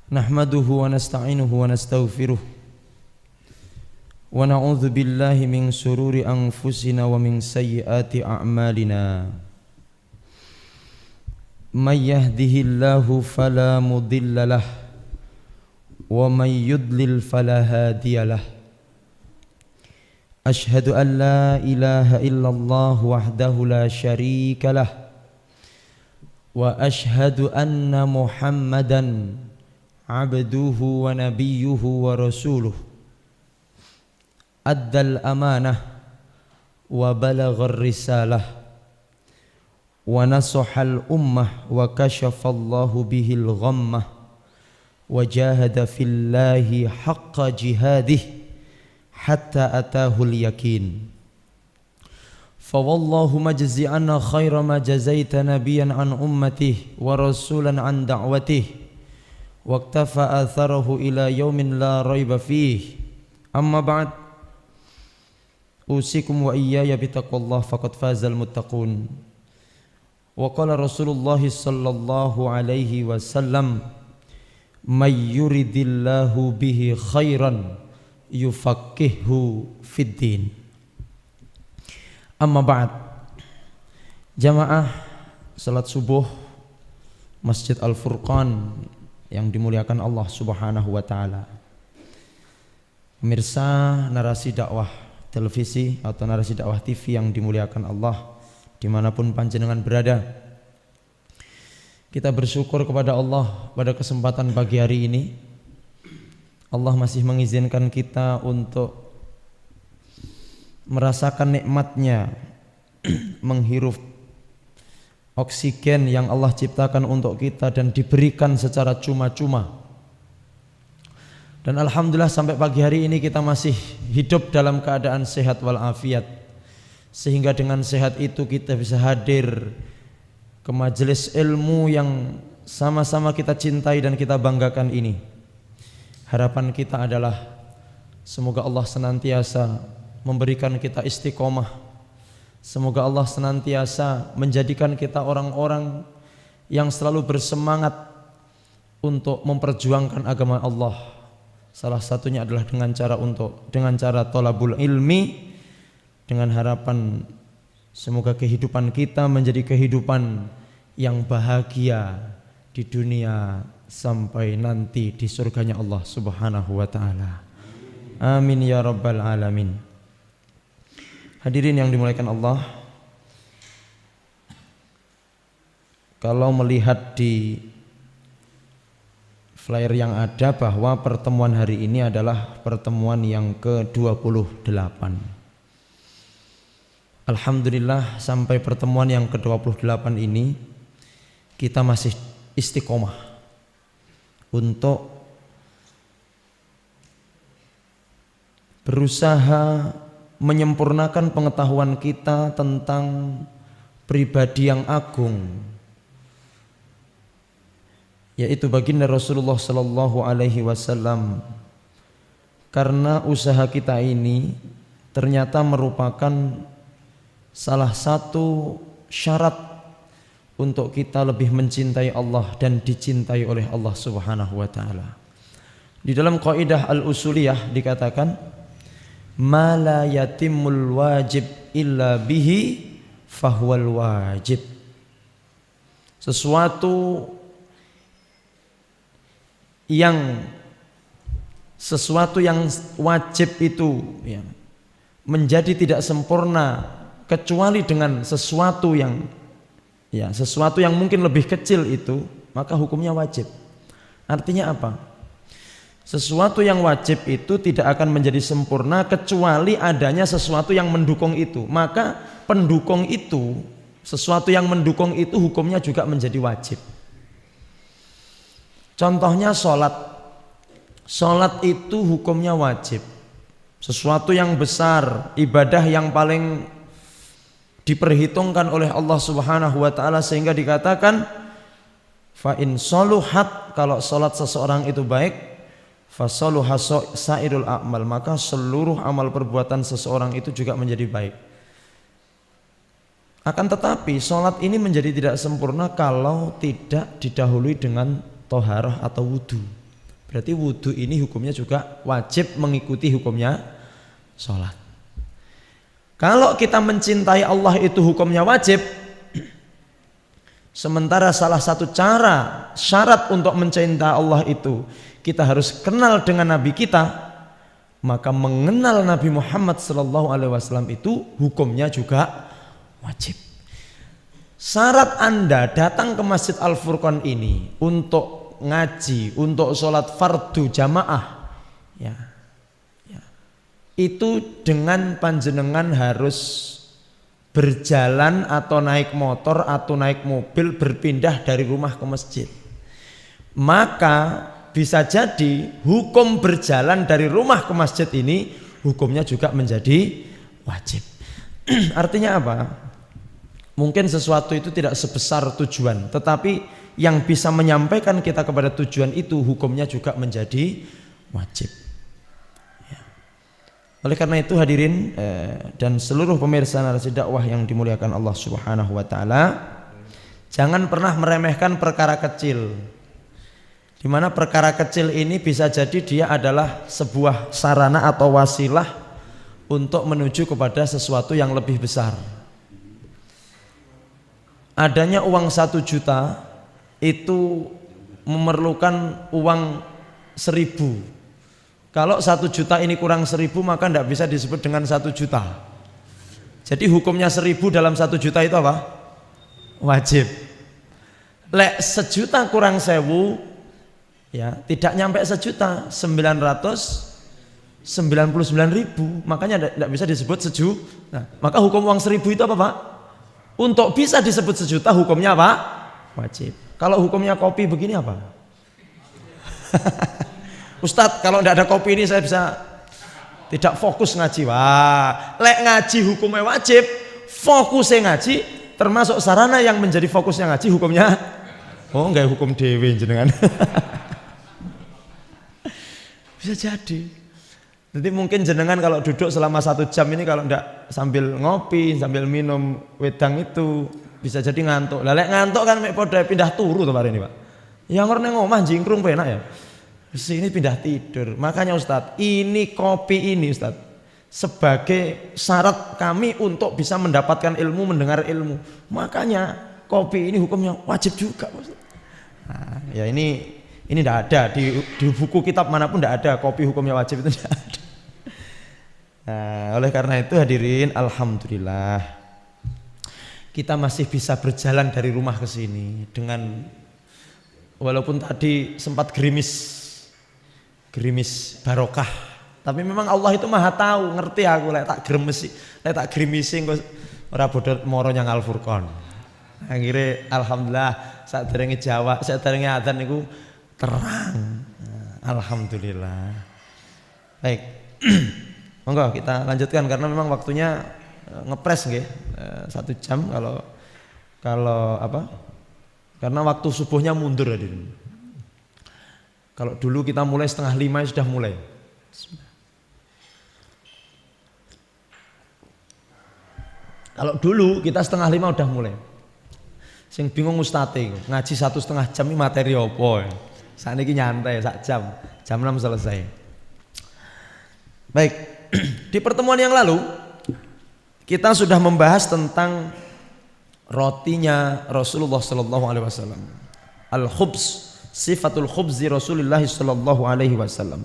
Nahmaduhu wa nasta'inuhu wa nastaghfiruh wa na'udzu billahi min shururi anfusina wa min sayyiati a'malina. May yahdihillahu fala mudilla lahu wa may yudlil fala hadiya lahu. Ashhadu an la ilaha illallah wahdahu la syarika lahu wa ashhadu anna Muhammadan abduhu wa nabiyyuhu wa rasuluh. Addal amanah wa balaghar risalah wa nasahal ummah wa kashafallahu bihil ghammah wa jahada fillahi haqqa jihadih hatta atahul yakin. Fa wallahu majzi'ana khaira ma jazaita nabiyan an ummatihi wa rasulan an da'watihi waqtafa atharahu ila yaumin la raiba fihi. Amma ba'd, usikum wa iyaya bitaqwallah faqad fazal muttaqun. Wa qala Rasulullah sallallahu alaihi wasallam, may yuridillahu bihi khairan yufaqqihhu fid din. Amma ba'd, jamaah salat subuh Masjid Al-Furqan yang dimuliakan Allah Subhanahu wa ta'ala. Pemirsa narasi dakwah televisi atau narasi dakwah TV yang dimuliakan Allah dimanapun panjenengan berada, kita bersyukur kepada Allah pada kesempatan pagi hari ini. Allah masih mengizinkan kita untuk merasakan nikmatnya menghirup oksigen yang Allah ciptakan untuk kita dan diberikan secara cuma-cuma. Dan alhamdulillah sampai pagi hari ini kita masih hidup dalam keadaan sehat walafiat, sehingga dengan sehat itu kita bisa hadir ke majelis ilmu yang sama-sama kita cintai dan kita banggakan ini. Harapan kita adalah semoga Allah senantiasa memberikan kita istiqomah. Semoga Allah senantiasa menjadikan kita orang-orang yang selalu bersemangat untuk memperjuangkan agama Allah. Salah satunya adalah dengan cara thalabul ilmi, dengan harapan semoga kehidupan kita menjadi kehidupan yang bahagia di dunia sampai nanti di surganya Allah Subhanahu wa ta'ala. Amin ya rabbal alamin. Hadirin yang dimuliakan Allah, kalau melihat di flyer yang ada bahwa pertemuan hari ini adalah pertemuan yang ke-28. Alhamdulillah sampai pertemuan yang ke-28 ini kita masih istiqomah untuk berusaha menyempurnakan pengetahuan kita tentang pribadi yang agung, yaitu baginda Rasulullah sallallahu alaihi wasallam. Karena usaha kita ini ternyata merupakan salah satu syarat untuk kita lebih mencintai Allah dan dicintai oleh Allah Subhanahu wa ta'ala. Di dalam kaidah al-usuliyah dikatakan, ma la yatimul wajib illa bihi fahuwal wajib. Sesuatu yang wajib itu ya, menjadi tidak sempurna kecuali dengan sesuatu yang mungkin lebih kecil itu, maka hukumnya wajib. Artinya apa? Sesuatu yang wajib itu tidak akan menjadi sempurna kecuali adanya sesuatu yang mendukung itu. Maka pendukung itu, sesuatu yang mendukung itu hukumnya juga menjadi wajib. Contohnya sholat. Sholat itu hukumnya wajib. Sesuatu yang besar, ibadah yang paling diperhitungkan oleh Allah Subhanahu wa ta'ala, sehingga dikatakan fa in soluhat, kalau sholat seseorang itu baik, fasaluha sairul a'mal, maka seluruh amal perbuatan seseorang itu juga menjadi baik. Akan tetapi sholat ini menjadi tidak sempurna kalau tidak didahului dengan toharah atau wudu. Berarti wudhu ini hukumnya juga wajib mengikuti hukumnya sholat. Kalau kita mencintai Allah itu hukumnya wajib, sementara salah satu cara syarat untuk mencintai Allah itu kita harus kenal dengan Nabi kita, maka mengenal Nabi Muhammad SAW itu hukumnya juga wajib. Syarat Anda datang ke Masjid Al-Furqan ini untuk ngaji, untuk sholat fardu jamaah, ya, itu dengan panjenengan harus berjalan atau naik motor atau naik mobil berpindah dari rumah ke masjid. Maka bisa jadi hukum berjalan dari rumah ke masjid ini hukumnya juga menjadi wajib. Artinya apa? Mungkin sesuatu itu tidak sebesar tujuan, tetapi yang bisa menyampaikan kita kepada tujuan itu hukumnya juga menjadi wajib. Ya. Oleh karena itu hadirin dan seluruh pemirsa narasi dakwah yang dimuliakan Allah Subhanahu wa taala, jangan pernah meremehkan perkara kecil. Di mana perkara kecil ini bisa jadi dia adalah sebuah sarana atau wasilah untuk menuju kepada sesuatu yang lebih besar. Adanya uang 1 juta itu memerlukan uang 1000. Kalau 1 juta ini kurang 1000 maka tidak bisa disebut dengan 1 juta. Jadi hukumnya 1000 dalam 1 juta itu apa? Wajib. Lek 1 juta kurang 1000, ya tidak nyampe 1 juta, 999.000, makanya tidak bisa disebut sejuta. Nah, maka hukum uang 1000 itu apa Pak? Untuk bisa disebut 1 juta hukumnya apa? Wajib. Kalau hukumnya kopi begini apa? Ustadz, kalau tidak ada kopi ini saya bisa tidak fokus ngaji. Wah, lek ngaji hukumnya wajib, fokusnya ngaji termasuk sarana yang menjadi fokusnya ngaji hukumnya. Oh, enggak hukum dewe jenengan. Bisa jadi. Jadi mungkin jenengan kalau duduk selama 1 jam ini kalau enggak sambil ngopi, sambil minum wedang itu bisa jadi ngantuk. Lah lek ngantuk kan mek padha pindah turu to ini, Pak. Ya ngerti ngomah jingkrung penak ya. Sini pindah tidur. Makanya Ustadz, ini kopi ini Ustadz sebagai syarat kami untuk bisa mendapatkan ilmu, mendengar ilmu. Makanya kopi ini hukumnya wajib juga, Ustadz. Nah, ya ini tidak ada di buku kitab manapun, tidak ada kopi hukumnya wajib, itu tidak ada. Nah, oleh karena itu hadirin, alhamdulillah kita masih bisa berjalan dari rumah ke sini dengan walaupun tadi sempat gerimis barokah, tapi memang Allah itu maha tahu, ngerti aku lek tak grimisi kok ora bodho moro nyang Al-Furqan. Akhirnya alhamdulillah saat derenge Jawa, saat derenge adzan niku terang. Alhamdulillah. Baik. Monggo kita lanjutkan karena memang waktunya ngepres nggih. 1 jam kalau apa? Karena waktu subuhnya mundur hadirin. Kalau dulu kita mulai 4:30 sudah mulai. Kalau dulu kita 4:30 udah mulai. Sing bingung ustate ngaji 1,5 jam ini materi apa? Saat ini nyantai 1 jam, jam 6 selesai. Baik, di pertemuan yang lalu kita sudah membahas tentang rotinya Rasulullah Sallallahu Alaihi Wasallam. Al-khubz, sifatul khubzi Rasulullah Sallallahu Alaihi Wasallam.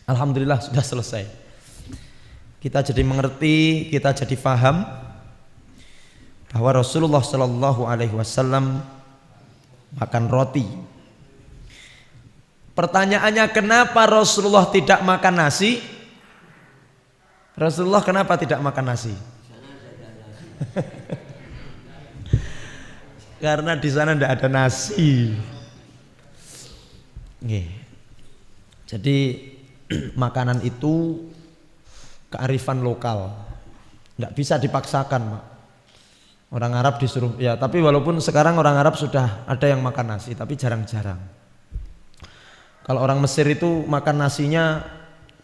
Alhamdulillah sudah selesai. Kita jadi mengerti, kita jadi faham bahwa Rasulullah Sallallahu Alaihi Wasallam makan roti. Pertanyaannya, kenapa Rasulullah tidak makan nasi? Rasulullah kenapa tidak makan nasi? Karena di sana tidak ada nasi. Jadi makanan itu kearifan lokal, nggak bisa dipaksakan, Mak. Orang Arab disuruh ya, tapi walaupun sekarang orang Arab sudah ada yang makan nasi, tapi jarang-jarang. Kalau orang Mesir itu makan nasinya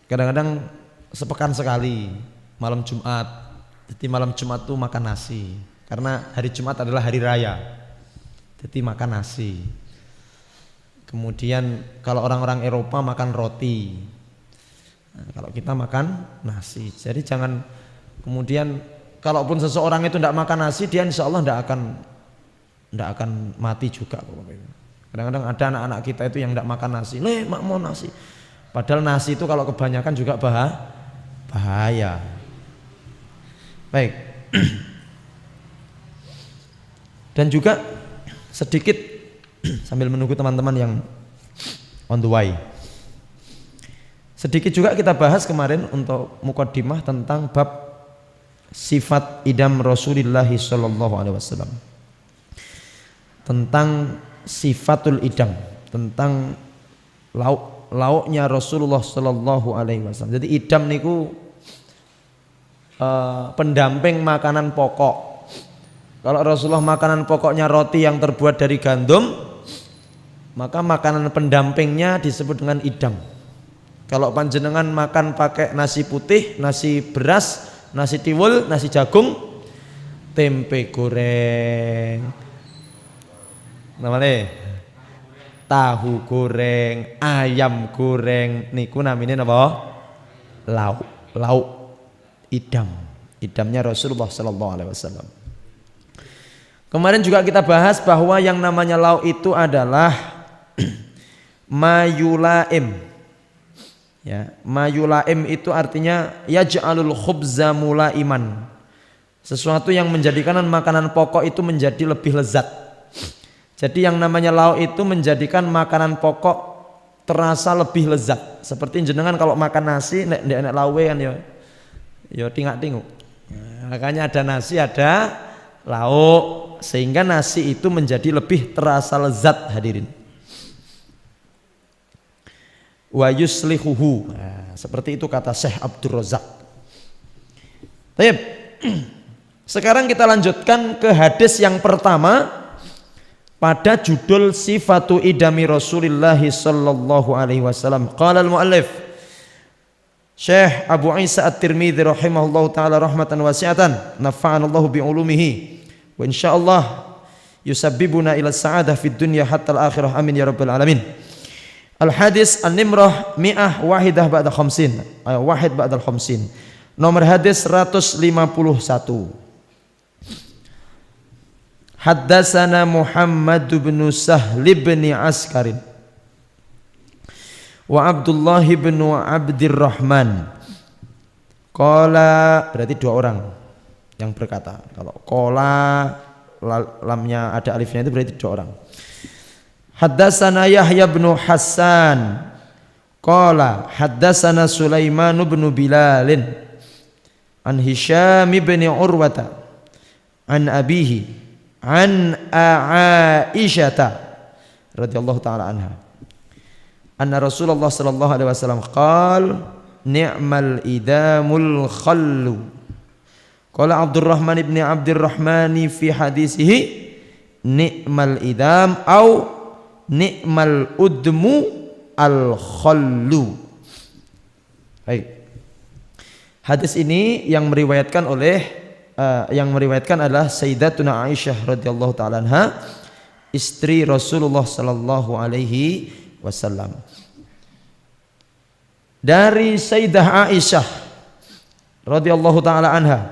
kadang-kadang sepekan sekali, malam Jumat. Jadi malam Jumat tuh makan nasi, karena hari Jumat adalah hari raya. Jadi makan nasi. Kemudian kalau orang-orang Eropa makan roti. Nah, kalau kita makan nasi. Jadi jangan kemudian kalaupun seseorang itu tidak makan nasi, dia insya Allah tidak akan mati juga. Kadang-kadang ada anak-anak kita itu yang tidak makan nasi, mak mau nasi. Padahal nasi itu kalau kebanyakan juga bahaya. Baik. Dan juga sedikit sambil menunggu teman-teman yang on the way. Sedikit juga kita bahas kemarin untuk mukaddimah tentang bab sifat idam Rasulullah sallallahu alaihi wasallam. Tentang sifatul idam, tentang lauknya Rasulullah sallallahu alaihi wasallam. Jadi idam niku pendamping makanan pokok. Kalau Rasulullah makanan pokoknya roti yang terbuat dari gandum, maka makanan pendampingnya disebut dengan idam. Kalau panjenengan makan pakai nasi putih, nasi beras, nasi tiwul, nasi jagung, tempe goreng, namanya tahu goreng, ayam goreng, niku namanya apa? Lauk idam. Idamnya Rasulullah sallallahu alaihi wasallam. Kemarin juga kita bahas bahwa yang namanya lauk itu adalah mayulaim. Ya, mayulaim itu artinya yaj'alul khubza mulaiman. Sesuatu yang menjadikan makanan pokok itu menjadi lebih lezat. Jadi yang namanya lauk itu menjadikan makanan pokok terasa lebih lezat. Seperti jenengan kalau makan nasi nek lauk kan ya tingak-tinguk. Makanya ada nasi, ada lauk, sehingga nasi itu menjadi lebih terasa lezat, hadirin. Wa yuslihuhu. Nah, seperti itu kata Syekh Abdul Razak. Baik. Sekarang kita lanjutkan ke hadis yang pertama pada judul sifatu idami Rasulullah sallallahu alaihi wasallam. Qala al-muallif Syekh Abu Isa At-Tirmidzi rahimahullahu taala rahmatan wasi'atan, nafa'anallahu bi ulumihi wa insyaallah yusabbibuna ila sa'adah fid dunya hatta al-akhirah, amin ya rabbal alamin. Al-hadis an-nimrah mi'ah wahidah ba'da khamsin, wahid ba'da khamsin. Nomor hadis 151. Haddatsana Muhammad bin Sahl bin Askarin wa Abdullah bin Abdirrahman. Qala, berarti dua orang yang berkata. Kalau qala lamnya ada alifnya itu berarti dua orang. Haddatsana Yahya bin Hasan qala haddatsana Sulaiman bin Bilalin an Hisham bin Urwata an abihi an Aisyah radhiyallahu taala anha anna Rasulullah sallallahu alaihi wasallam qala ni'mal idamul khallu. Qala Abdurrahman ibn Abdirrahman fi hadisihi ni'mal idam au ni'mal udmu al khallu. Baik. Hadis ini yang meriwayatkan adalah Sayyidatuna Aisyah radhiyallahu taala anha, istri Rasulullah sallallahu alaihi wasallam. Dari Sayyidah Aisyah radhiyallahu taala anha,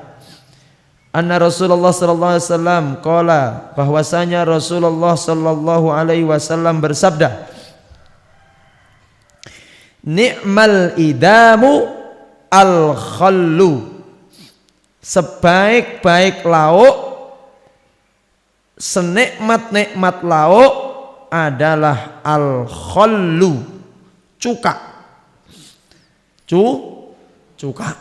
anna Rasulullah sallallahu alaihi wasallam qala, bahwasanya Rasulullah sallallahu alaihi wasallam bersabda, ni'mal idamu al khallu, sebaik-baik lauk, senikmat-nikmat lauk adalah al khallu, cuka. Cuka.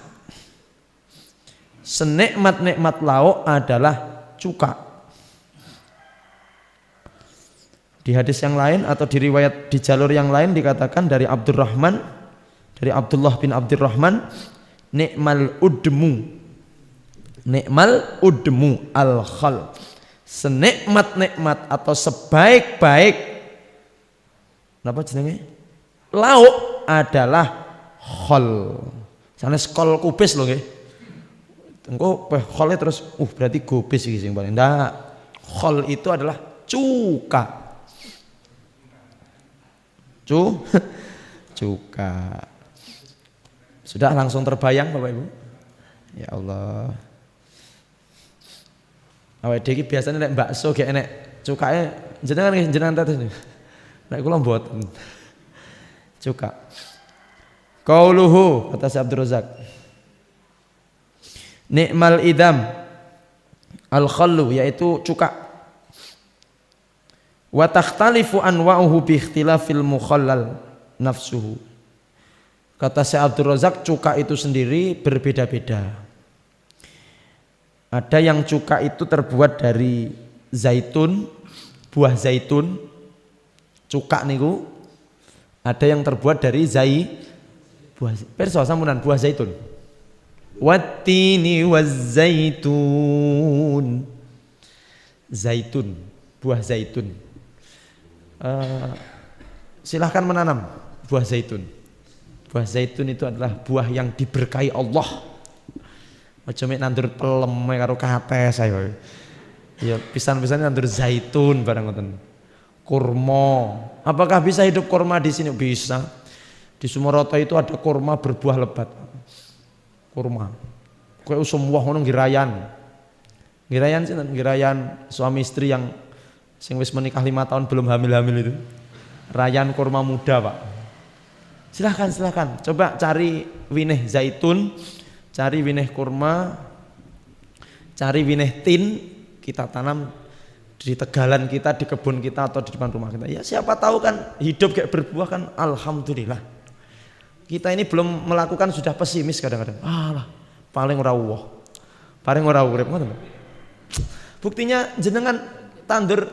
Senikmat-nikmat lauk adalah cuka. Di hadis yang lain atau di riwayat di jalur yang lain dikatakan dari Abdurrahman, dari Abdullah bin Abdirrahman, ni'mal udmu al khal, senikmat-nikmat atau sebaik-baik apa jenenge lauk adalah khol. Sana skol kubis loh nggih. Engko khol terus berarti gobis iki sing paling. Ndak. Khol itu adalah cuka. Cuka. Sudah langsung terbayang Bapak Ibu? Ya Allah. Awake dhewe iki biasane nek bakso gek enek cukake jenengan tetes. Nek kula mboten. Cuka. Qauluhu kata Syekh Abdul Razak. Ni'mal idam al-khallu yaitu cuka. Wa takhtalifu anwa'uhu bi ikhtilafil mukhallal nafsuhu. Kata Syekh Abdul Razak cuka itu sendiri berbeda-beda. Ada yang cuka itu terbuat dari zaitun, buah zaitun, cuka niku. Ada yang terbuat dari buah pirsa sampeyan buah zaitun. Wattini wazzaitun. Zaitun, buah zaitun. Silahkan menanam buah zaitun. Buah zaitun itu adalah buah yang diberkahi Allah. Aja mek nandur pelem karo kates ayo. Ya pisan-pisan nandur zaitun barang ngoten. Kurma. Apakah bisa hidup kurma di sini? Bisa. Di Sumoroto itu ada kurma berbuah lebat. Kurma. Kowe usum woh ngono ngirayan. Ngirayan sinten? Ngirayan suami istri yang sing wis menikah 5 tahun belum hamil-hamil itu. Rayan kurma muda, Pak. Silahkan. Coba cari winih zaitun, cari winih kurma, cari winih tin, kita tanam di tegalan kita, di kebun kita atau di depan rumah kita. Ya siapa tahu kan hidup kayak berbuah kan alhamdulillah. Kita ini belum melakukan sudah pesimis kadang-kadang. Alah, paling ora uwoh. Paling ora urip ngoten. Buktinya jenengan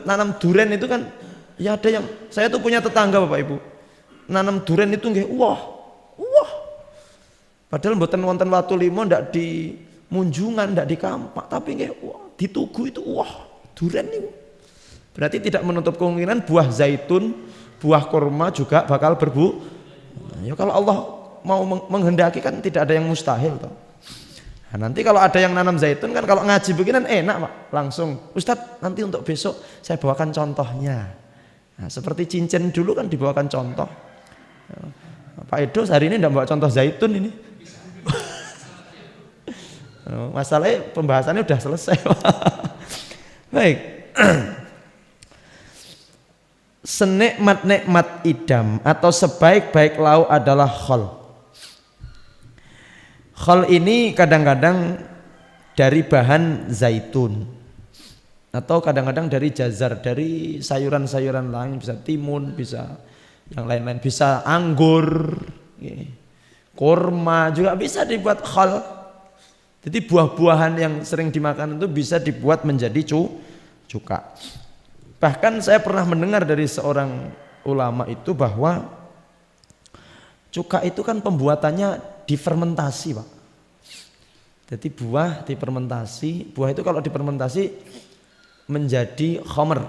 nanam duren itu kan ya ada yang saya tuh punya tetangga Bapak Ibu. Nanam duren itu nggih wah. Padahal mboten wonten Watu Limo ndak di Munjungan, ndak di Kampak, tapi nggih wah di Tugu itu wah duren niku. Berarti tidak menutup kemungkinan buah zaitun, buah kurma juga bakal ya kalau Allah mau menghendaki kan tidak ada yang mustahil toh. Nah, nanti kalau ada yang nanam zaitun kan kalau ngaji begini enak Pak, langsung Ustadz nanti untuk besok saya bawakan contohnya. Nah, seperti cincin dulu kan dibawakan contoh. Pak Edo hari ini tidak bawa contoh zaitun ini. Masalahnya pembahasannya udah selesai. Baik. Senikmat-nikmat idam atau sebaik-baik lauk adalah khol. Khol ini kadang-kadang dari bahan zaitun atau kadang-kadang dari jazar, dari sayuran-sayuran lain, bisa timun, bisa yang lain-lain, bisa anggur, kurma juga bisa dibuat khol. Jadi buah-buahan yang sering dimakan itu bisa dibuat menjadi cuka. Bahkan saya pernah mendengar dari seorang ulama itu bahwa cuka itu kan pembuatannya difermentasi Pak. Jadi buah difermentasi, buah itu kalau difermentasi menjadi khamr.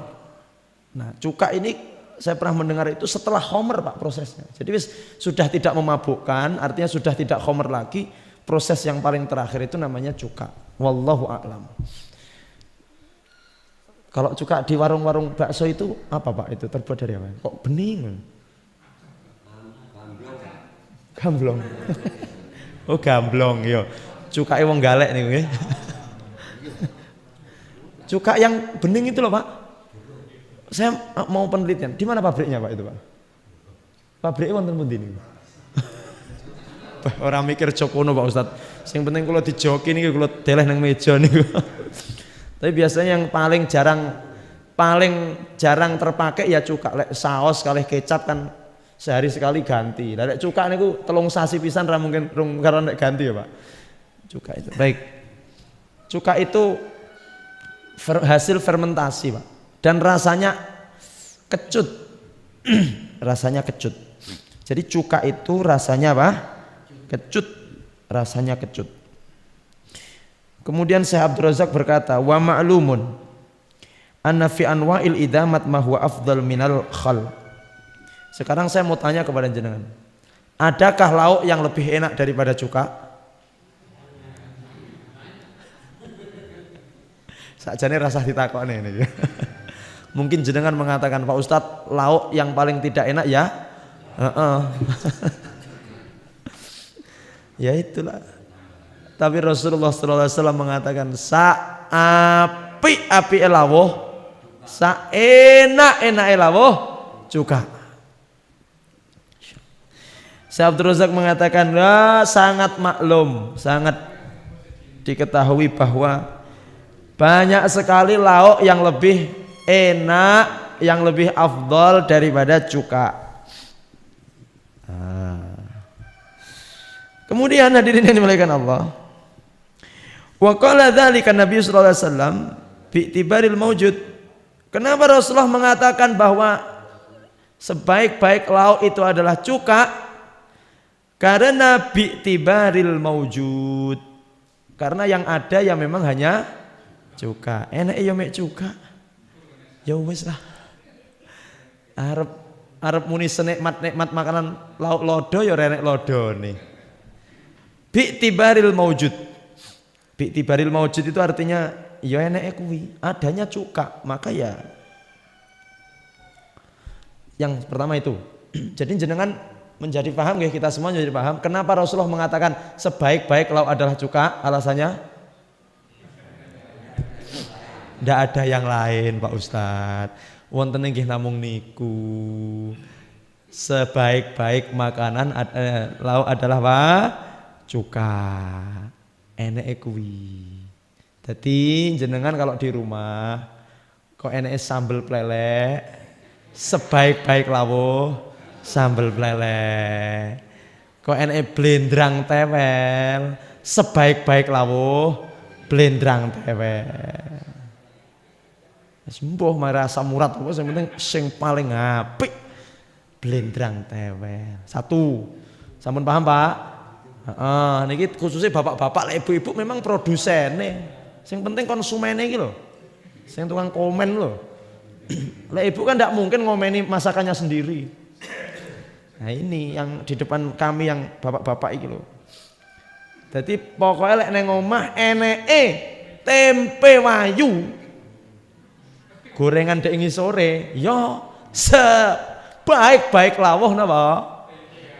Nah cuka ini saya pernah mendengar itu setelah khamr Pak prosesnya. Jadi sudah tidak memabukkan, artinya sudah tidak khamr lagi. Proses yang paling terakhir itu namanya cuka. Wallahu a'lam. Kalau cuka di warung-warung bakso itu apa Pak? Itu terbuat dari apa? Kok bening? Gamblong. Oh gamblong yo. Cuka wong galek nih. Cuka yang bening itu loh Pak. Saya mau penelitian. Di mana pabriknya Pak itu Pak? Pabriknya wonten pundi niku? Orang mikir cokono Pak Ustadz. Yang penting kalau dijoki nih kalau deleh nang meja nih. Tapi biasanya yang paling jarang terpakai ya cuka. Saos kali kecap kan sehari sekali ganti. Lek cuka niku telung sasi pisan ra mungkin karena ganti ya Pak. Cuka itu. Baik. Cuka itu hasil fermentasi Pak. Dan rasanya kecut. Rasanya kecut. Jadi cuka itu rasanya apa? Kecut, rasanya kecut. Kemudian Syekh Abdul Razak berkata, wa ma'lumun anna fi anwa'il idamat ma huwa afdal minal khal. Sekarang saya mau tanya kepada jenengan. Adakah lauk yang lebih enak daripada cuka? Sakjane rasa ditakokne ini. Mungkin jenengan mengatakan, Pak Ustadz, lauk yang paling tidak enak ya Ya itulah. Tapi Rasulullah SAW mengatakan api lawuh, enak lawuh cuka. Syekh Abdul Razak mengatakan sangat maklum, sangat diketahui bahwa banyak sekali lauk yang lebih enak, yang lebih afdal daripada cuka. Kemudian hadirin yang dimuliakan Allah, wa qala dzalika Nabi sallallahu alaihi wasallam bi'tibaril maujud. Kenapa Rasulullah mengatakan bahwa sebaik-baik lauk itu adalah cuka? Karena bi'tibaril maujud. Karena yang ada ya memang hanya cuka. Enak ya mek cuka. Ya wis lah. Arep muni senikmat-nikmat makanan lauk lodo ya renek lodo nih. Bi'tibaril maujud. Bi'tibaril maujud itu artinya ya enake kuwi, adanya cuka, maka ya yang pertama itu. Jadi jenengan menjadi paham ya, kita semua menjadi paham kenapa Rasulullah mengatakan sebaik-baik lauk adalah cuka. Alasannya ndak ada yang lain Pak Ustadz. Wonten nggih namung niku. Sebaik-baik makanan lauk adalah apa? Cuka. Eneke kuwi. Dadi jenengan kalau di rumah kok eneke sambel plelek, sebaik-baik lawuh sambel plelek. Kok eneke blendrang tewel, sebaik-baik lawuh blendrang tewel. Wis mbuh marasa murad apa sing penting sing paling apik blendrang tewel. Satu. Sampun paham, Pak? Niki khususnya bapak-bapak, ibu-ibu memang produsene. Sing penting konsumennya iki lho. Sing tukang komen lho. Lah ibu kan tidak mungkin ngomeni masakannya sendiri. Nah ini yang di depan kami yang bapak-bapak iki lho. Jadi pokoknya lek neng omah eneke tempe wayu. Gorengan dek sore, yo sebaik-baik lawuh napa?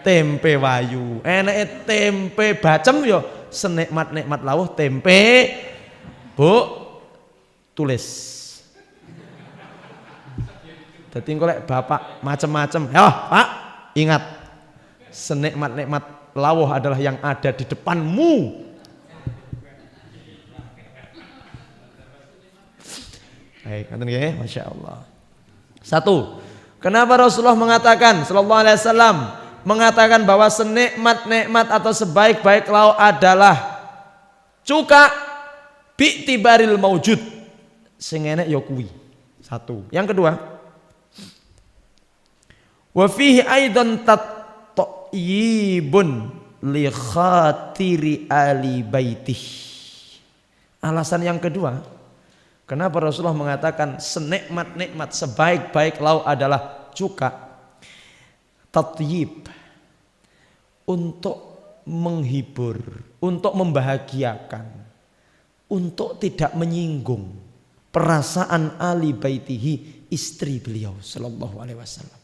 Tempe wayu. Eneke tempe bacem yo senikmat-nikmat lawuh tempe Bu tulis. Dadi engko lek bapak macem-macem, ya Pak, ingat senikmat-nikmat lawuh adalah yang ada di depanmu. Baik, ngoten nggih, masyaallah. Satu, kenapa Rasulullah mengatakan sallallahu alaihi wasallam mengatakan bahwa senikmat-nikmat atau sebaik-baik lauk adalah cuka bi'tibaril maujud. Sing enek ya kuwi. Satu. Yang kedua, wa fihi aidan tatyibun li khatiri ali baitih. Alasan yang kedua, kenapa Rasulullah mengatakan senikmat-nikmat sebaik-baik lauk adalah cuka? Tatyib, untuk menghibur, untuk membahagiakan, untuk tidak menyinggung perasaan ahli baitihi, istri beliau sallallahu alaihi wasallam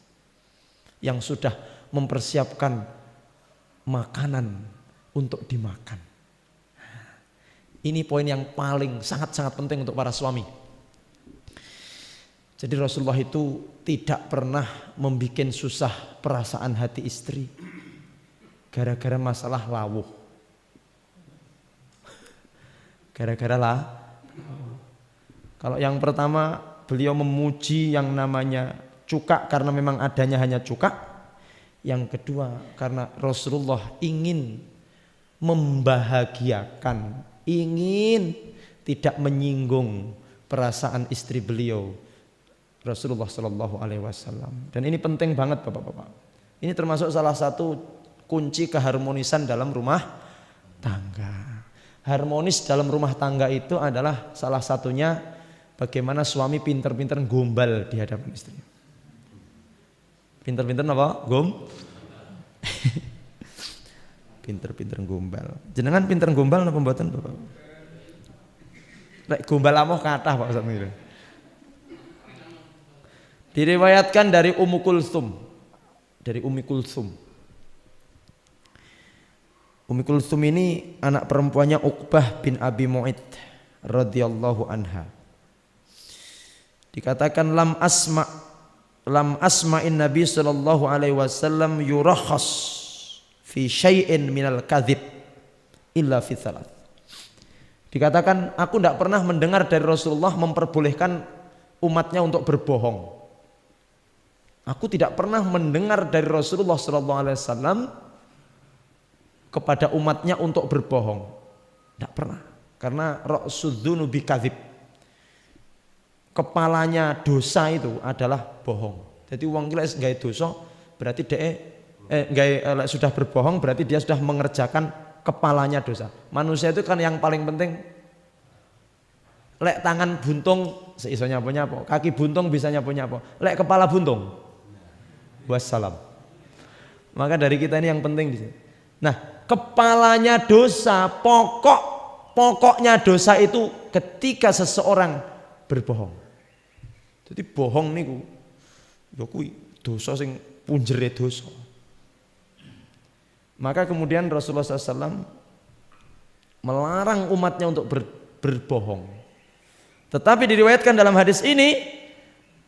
yang sudah mempersiapkan makanan untuk dimakan. Ini poin yang paling sangat-sangat penting untuk para suami. Jadi Rasulullah itu tidak pernah membuat susah perasaan hati istri gara-gara masalah lawuh. Gara-gara lah. Kalau yang pertama beliau memuji yang namanya cuka karena memang adanya hanya cuka. Yang kedua karena Rasulullah ingin membahagiakan, ingin tidak menyinggung perasaan istri beliau Rasulullah Shallallahu Alaihi Wasallam. Dan ini penting banget bapak-bapak. Ini termasuk salah satu kunci keharmonisan dalam rumah tangga. Harmonis dalam rumah tangga itu adalah salah satunya bagaimana suami pinter-pinter gombal di hadapan istrinya. Pinter-pinter apa? Pinter-pinter gombal. Jenengan pinter gombal napa mboten Bapak? Lek gombal amoh kathah Pak Ustaz niku. Diriwayatkan dari Ummu Kulsum. dari Ummi Kulsum. Ummi Kulsum ini anak perempuannya Uqbah bin Abi Mu'id radhiyallahu anha. Dikatakan lam asma'in Nabi sallallahu alaihi wasallam yurakhas fi syai'in minal kadhib illa fi thalath. Dikatakan aku tidak pernah mendengar dari Rasulullah memperbolehkan umatnya untuk berbohong. Aku tidak pernah mendengar dari Rasulullah sallallahu alaihi wasallam kepada umatnya untuk berbohong. Tidak pernah. Karena ra'sudzunubi kadzib. Kepalanya dosa itu adalah bohong. Jadi wong ki lek gawe dosa berarti sudah berbohong berarti dia sudah mengerjakan kepalanya dosa. Manusia itu kan yang paling penting lek tangan buntung seiso nyapo-nyapo, kaki buntung bisa nyapo-nyapo. Lek kepala buntung wassalam. Maka dari kita ini yang penting di sini. Nah, kepalanya dosa, pokoknya dosa itu ketika seseorang berbohong. Jadi bohong niku ya kuwi dosa sing punjere dosa. Maka kemudian Rasulullah SAW melarang umatnya untuk berbohong. Tetapi diriwayatkan dalam hadis ini,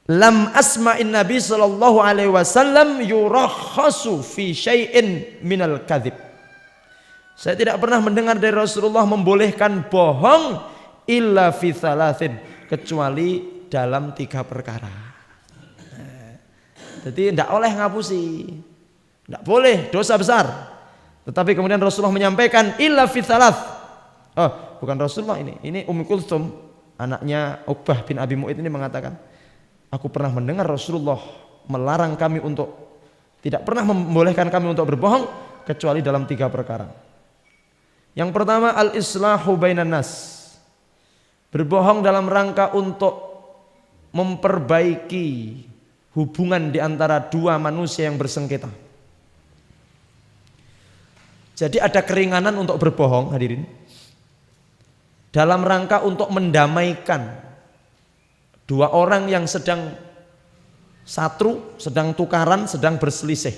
lam asma'in Nabi sallallahu alaihi wasallam yurakhasu fi syai'in minal kadzib. Saya tidak pernah mendengar dari Rasulullah membolehkan bohong illa fi thalathin, kecuali dalam 3 perkara. Jadi tidak oleh ngapusi, tidak boleh, dosa besar. Tetapi kemudian Rasulullah menyampaikan illa fi thalath. Oh, bukan Rasulullah ini Ummi Kulsum, anaknya Uqbah bin Abi Mu'id ini mengatakan, aku pernah mendengar Rasulullah melarang kami untuk, tidak pernah membolehkan kami untuk berbohong kecuali dalam 3 perkara. Yang pertama al-islahu bainan nas, berbohong dalam rangka untuk memperbaiki hubungan di antara 2 manusia yang bersengketa. Jadi ada keringanan untuk berbohong, hadirin, dalam rangka untuk mendamaikan 2 orang yang sedang satru, sedang tukaran, sedang berselisih.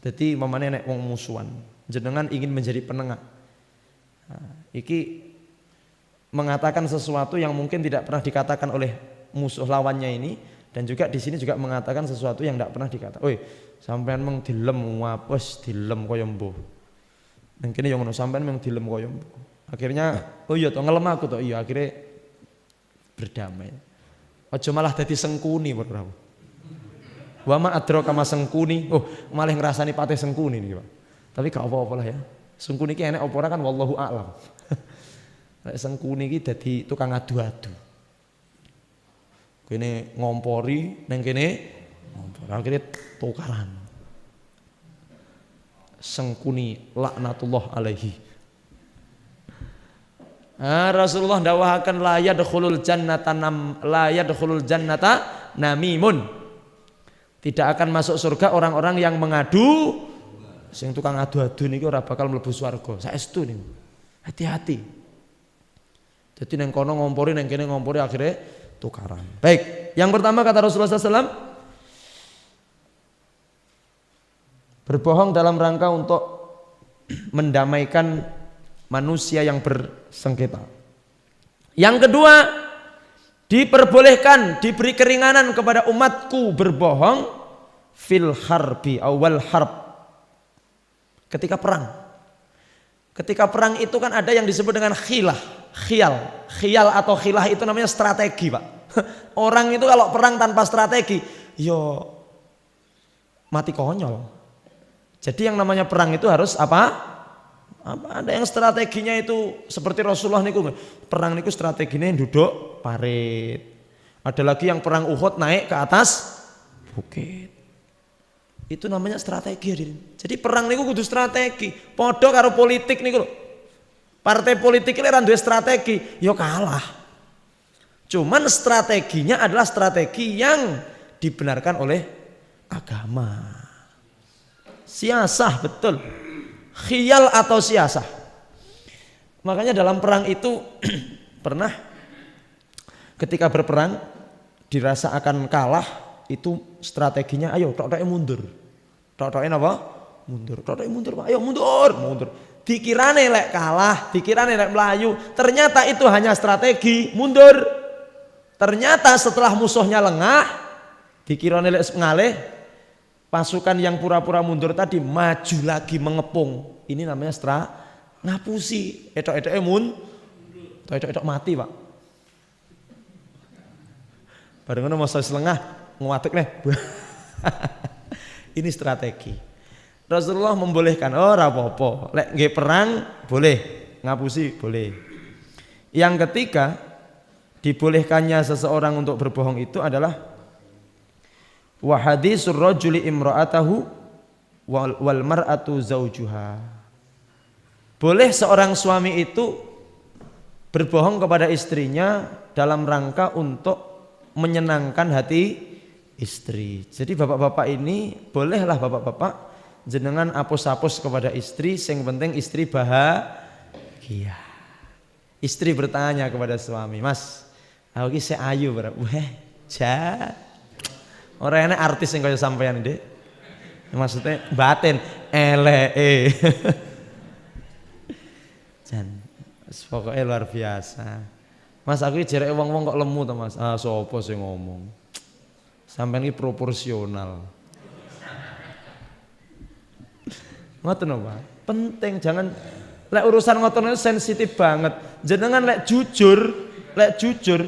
Jadi mamane nek wong musuhan, jenengan ingin menjadi penengah. Nah, iki mengatakan sesuatu yang mungkin tidak pernah dikatakan oleh musuh lawannya ini, dan juga di sini juga mengatakan sesuatu yang tidak pernah dikatakan. Oi, sampean mung dilem wapes dilem kaya mbuh. Nang kene yo ngono, sampean mung dilem kaya mbuh. Akhirnya oh iya to ngelem aku to, iya akhirnya berdamai. Aja malah dadi sengkuni bro. Wa ma adraka ma sengkuni. Oh, malah ngrasani patih sengkuni niki, Pak. Tapi gak apa-apa lah ya. Sengkuni ki enek apa ora kan wallahu a'lam. Lek sengkuni iki dadi tukang adu-adu. Kene ngompori, neng kene ngompor. Akhirnya tukaran. Sengkuni laknatullah alaihi. Rasulullah dawahaken la yadkhulul jannata namimun. Tidak akan masuk surga orang-orang yang mengadu. Sing tukang adu-adu niki ora bakal mlebu swarga. Saestu niku. Hati-hati. Jadi neng kono ngompori, neng kene ngompori, akhirnya tukaran. Baik, yang pertama kata Rasulullah SAW, berbohong dalam rangka untuk mendamaikan manusia yang bersengketa. Yang kedua, diperbolehkan, diberi keringanan kepada umatku berbohong fil harbi awal harb, ketika perang. Ketika perang itu kan ada yang disebut dengan khiyal atau khilah, itu namanya strategi, Pak. Orang itu kalau perang tanpa strategi, yo mati konyol. Jadi yang namanya perang itu harus apa? Ada yang strateginya itu seperti Rasulullah niku, perang niku strateginya duduk parit. Ada lagi yang perang Uhud naik ke atas bukit. Itu namanya strategi. Jadi perang niku kudu strategi. Podo karo politik niku lho. Partai politik ini ra duwe strategi, yo kalah. Cuman strateginya adalah strategi yang dibenarkan oleh agama. Siasah, betul. Khiyal atau siasah. Makanya dalam perang itu pernah ketika berperang dirasa akan kalah, itu strateginya ayo tok-toknya mundur. Tok-toknya apa? Mundur. Tok-toknya mundur Pak, ayo mundur. Dikirane lek kalah, dikirane lek melayu, ternyata itu hanya strategi mundur. Ternyata setelah musuhnya lengah, dikirane lek ngalih, pasukan yang pura-pura mundur tadi maju lagi mengepung. Ini namanya ngapusi. Etok-etoknya etok-etok mati Pak. Bareng ngono masa lengah nguatek nih. Ini strategi. Rasulullah membolehkan, oh rapopo, lek nggih perang boleh, ngapusi boleh. Yang ketiga, dibolehkannya seseorang untuk berbohong itu adalah wa hadisur rajuli imra'atahu wal mar'atu zaujuha. Boleh seorang suami itu berbohong kepada istrinya dalam rangka untuk menyenangkan hati istri. Jadi bapak-bapak ini bolehlah bapak-bapak jenengan apus-apus kepada istri, yang penting istri bahagia. Istri bertanya kepada suami, Mas, aku ki sik ayu berapa? Wah, jah. Orang enak artis yang kaya sampean Dek. Maksudnya batin, eleke. Jan, pokoknya luar biasa. Mas aku jereke wong-wong kok lemu to Mas. Ah sapa sing ngomong? Sampeyan iki proporsional. Ngoten Pak. Penting jangan lek urusan ngoten itu sensitif banget. Jenengan lek jujur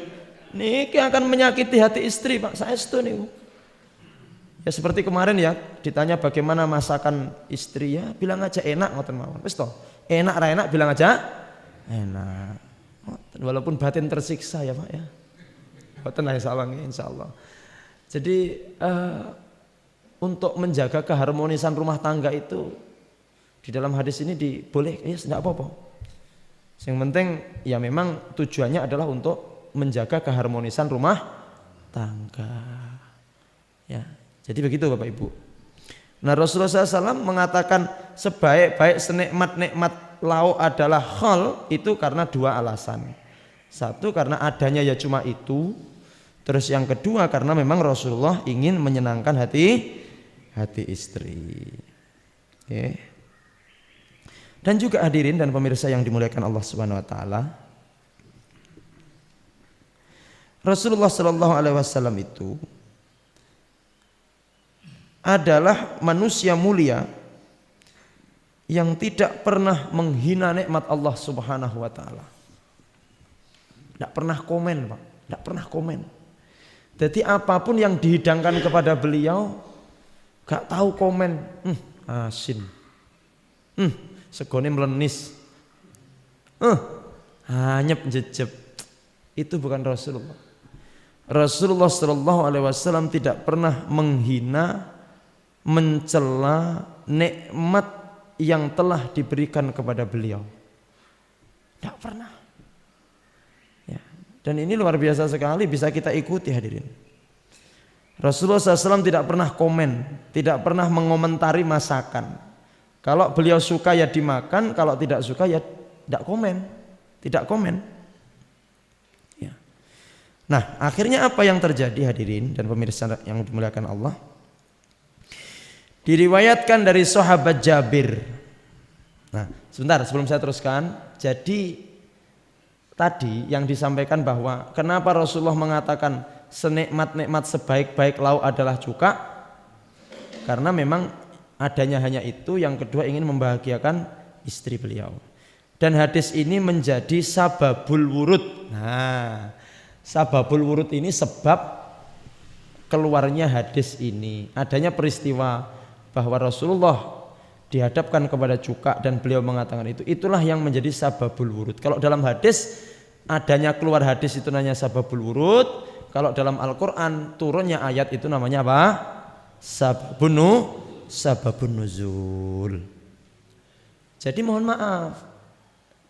niki akan menyakiti hati istri Pak. Saestu niku. Ya seperti kemarin ya, ditanya bagaimana masakan istri ya, bilang aja enak ngoten mawon. Wis to. Enak ra enak bilang aja enak. Walaupun batin tersiksa ya Pak ya. Mboten lah insyaallah. Jadi untuk menjaga keharmonisan rumah tangga itu di dalam hadis ini boleh ya tidak apa-apa. Yang penting ya memang tujuannya adalah untuk menjaga keharmonisan rumah tangga. Ya, jadi begitu Bapak Ibu. Nah Rasulullah SAW mengatakan sebaik-baik senikmat-nikmat lauk adalah khol itu karena dua alasan. Satu karena adanya ya cuma itu. Terus yang kedua karena memang Rasulullah ingin menyenangkan hati istri. Okay. Dan juga hadirin dan pemirsa yang dimuliakan Allah Subhanahu wa taala. Rasulullah sallallahu alaihi wasallam itu adalah manusia mulia yang tidak pernah menghina nikmat Allah Subhanahu wa taala. Tidak pernah komen, Pak. Tidak pernah komen. Jadi apapun yang dihidangkan kepada beliau gak tahu komen. Asin. Segone melenis. Hanyep jejeb. Itu bukan Rasulullah. Rasulullah sallallahu alaihi wasallam tidak pernah menghina, mencela nikmat yang telah diberikan kepada beliau. Tidak pernah. Ya. Dan ini luar biasa sekali, bisa kita ikuti hadirin. Rasulullah SAW tidak pernah komen, tidak pernah mengomentari masakan. Kalau beliau suka ya dimakan, kalau tidak suka ya tidak komen, tidak komen. Ya. Nah, akhirnya apa yang terjadi hadirin dan pemirsa yang dimuliakan Allah? Diriwayatkan dari sahabat Jabir. Nah, sebentar sebelum saya teruskan. Jadi tadi yang disampaikan bahwa kenapa Rasulullah mengatakan senikmat-nikmat sebaik-baik lauk adalah cuka? Karena memang adanya hanya itu. Yang kedua ingin membahagiakan istri beliau. Dan hadis ini menjadi sababul wurud. Nah, sababul wurud ini sebab keluarnya hadis ini. Adanya peristiwa bahwa Rasulullah dihadapkan kepada cuka dan beliau mengatakan itu. Itulah yang menjadi sababul wurud. Kalau dalam hadis adanya keluar hadis itu namanya sababul wurud. Kalau dalam Al-Quran turunnya ayat itu namanya apa? Sababun nuzul. Jadi mohon maaf,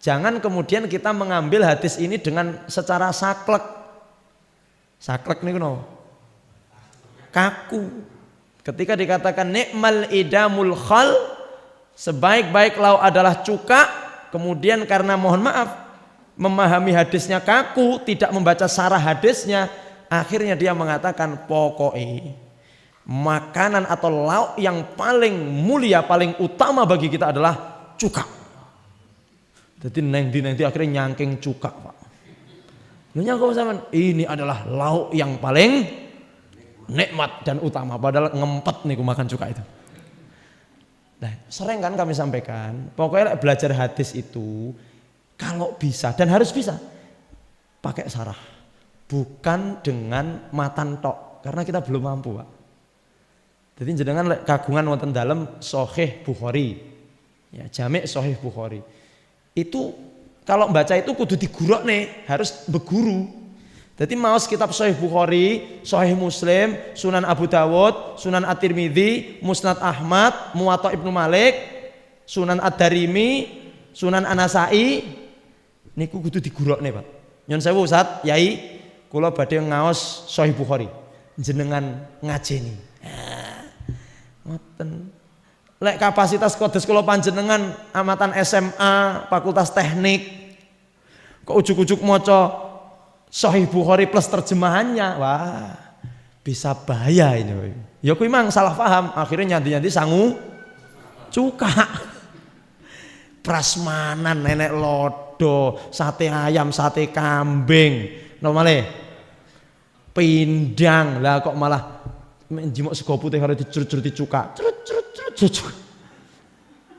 jangan kemudian kita mengambil hadis ini dengan secara saklek. Saklek nih kuno, kaku. Ketika dikatakan nikmal idamul khal, sebaik-baik lauk adalah cuka, kemudian karena mohon maaf memahami hadisnya kaku, tidak membaca syarah hadisnya, akhirnya dia mengatakan pokoknya. makanan atau lauk yang paling mulia, paling utama bagi kita adalah cuka. Jadi neng di akhirnya nyangking cuka, Pak. Lu nyangka sama ini adalah lauk yang paling nikmat dan utama, padahal ngempet nih makan cuka itu. Nah, sering kan kami sampaikan, pokoknya belajar hadis itu kalau bisa dan harus bisa pakai sarah, bukan dengan matan tok, karena kita belum mampu, Pak. Jadi jenengan kagungan wonten dalam Sahih Bukhari, ya Jami' Sahih Bukhari. Itu kalau baca itu kudu diguruk nih, harus beguru. Jadi maos kitab Sahih Bukhari, Sahih Muslim, Sunan Abu Dawud, Sunan At-Tirmidzi, Musnad Ahmad, Muwatta Ibnu Malik, Sunan Ad-Darimi, Sunan An-Nasa'i, niku kudu diguruk nih, Pak. Nyun sewu Ustaz, Yai, kula badhe ngaos Sahih Bukhari, jenengan ngajeni. Ngoten. Lek kapasitas kodes kula panjenengan amatan SMA, Fakultas Teknik, kok ujuk-ujuk maca Sahih Bukhari plus terjemahannya, wah bisa bahaya ini. Ya kuwi mang salah paham, akhirnya nyanti-nyanti sangu cuka. Prasmanan, nenek lodo, sate ayam, sate kambing, nomale pindang, lah kok malah njimok sego putih karo dicrut-cruti cuka. Crut.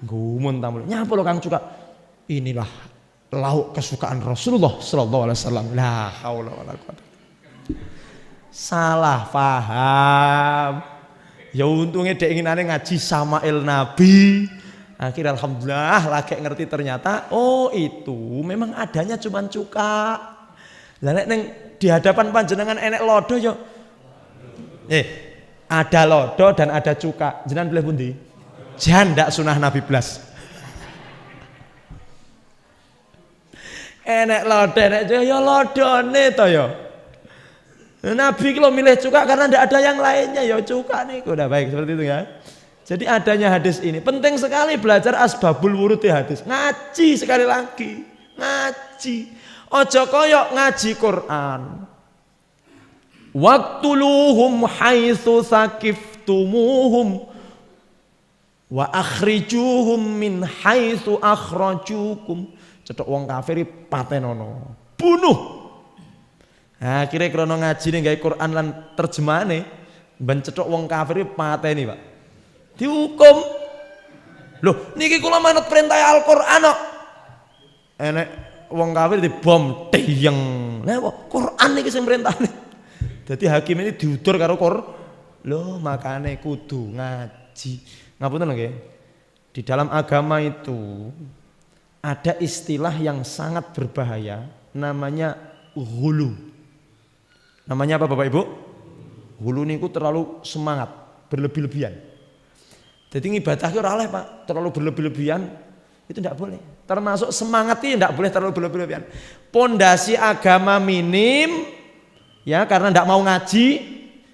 Gumun tamu. Nyapa lo Kang cuka? Inilah lauk kesukaan Rasulullah sallallahu alaihi wasallam. La haula wala quwata. Salah paham. Ya untungnya dek inginane ngaji Sama'il Nabi. Akhirnya alhamdulillah lagi ngerti ternyata oh itu memang adanya cuman cuka. Lah nek ning di hadapan panjenengan enek lodo yo. Ada lodo dan ada cuka. Jenengan pilih pundi? Janda sunah Nabi blas. Enek lodo enek ya lodone to ya. Nabi kalau milih cuka karena tidak ada yang lainnya ya cuka nih. Udah baik seperti itu ya. Jadi adanya hadis ini penting sekali belajar asbabul wurud hadis. Ngaji sekali lagi. Ngaji. Ojo koyok ngaji Quran. Waqtuluhum haitsu saqiftumuhum wa akhrijuhum min haitsu akhrajukum. Cetok wong kafir patenono. Bunuh. Nah, kira krono ngaji ning gawe Quran lan terjemahane ben cetok wong kafir pateni, Pak. Dihukum. Loh, niki kula manut perintah Al-Qur'an kok. Enek wong kafir dibom tiyeng. Lah Quran niki sing perintahne. Jadi hakim ini diudur karo loh makane kudu ngaji. Ngapunten nggih. Di dalam agama itu ada istilah yang sangat berbahaya namanya ghulu. Namanya apa Bapak Ibu? Ghulu niku terlalu semangat, berlebih-lebihan. Jadi ibadah itu oleh Pak, terlalu berlebih-lebihan itu tidak boleh. Termasuk semangat itu tidak boleh terlalu berlebih-lebihan. Pondasi agama minim. Ya karena tidak mau ngaji,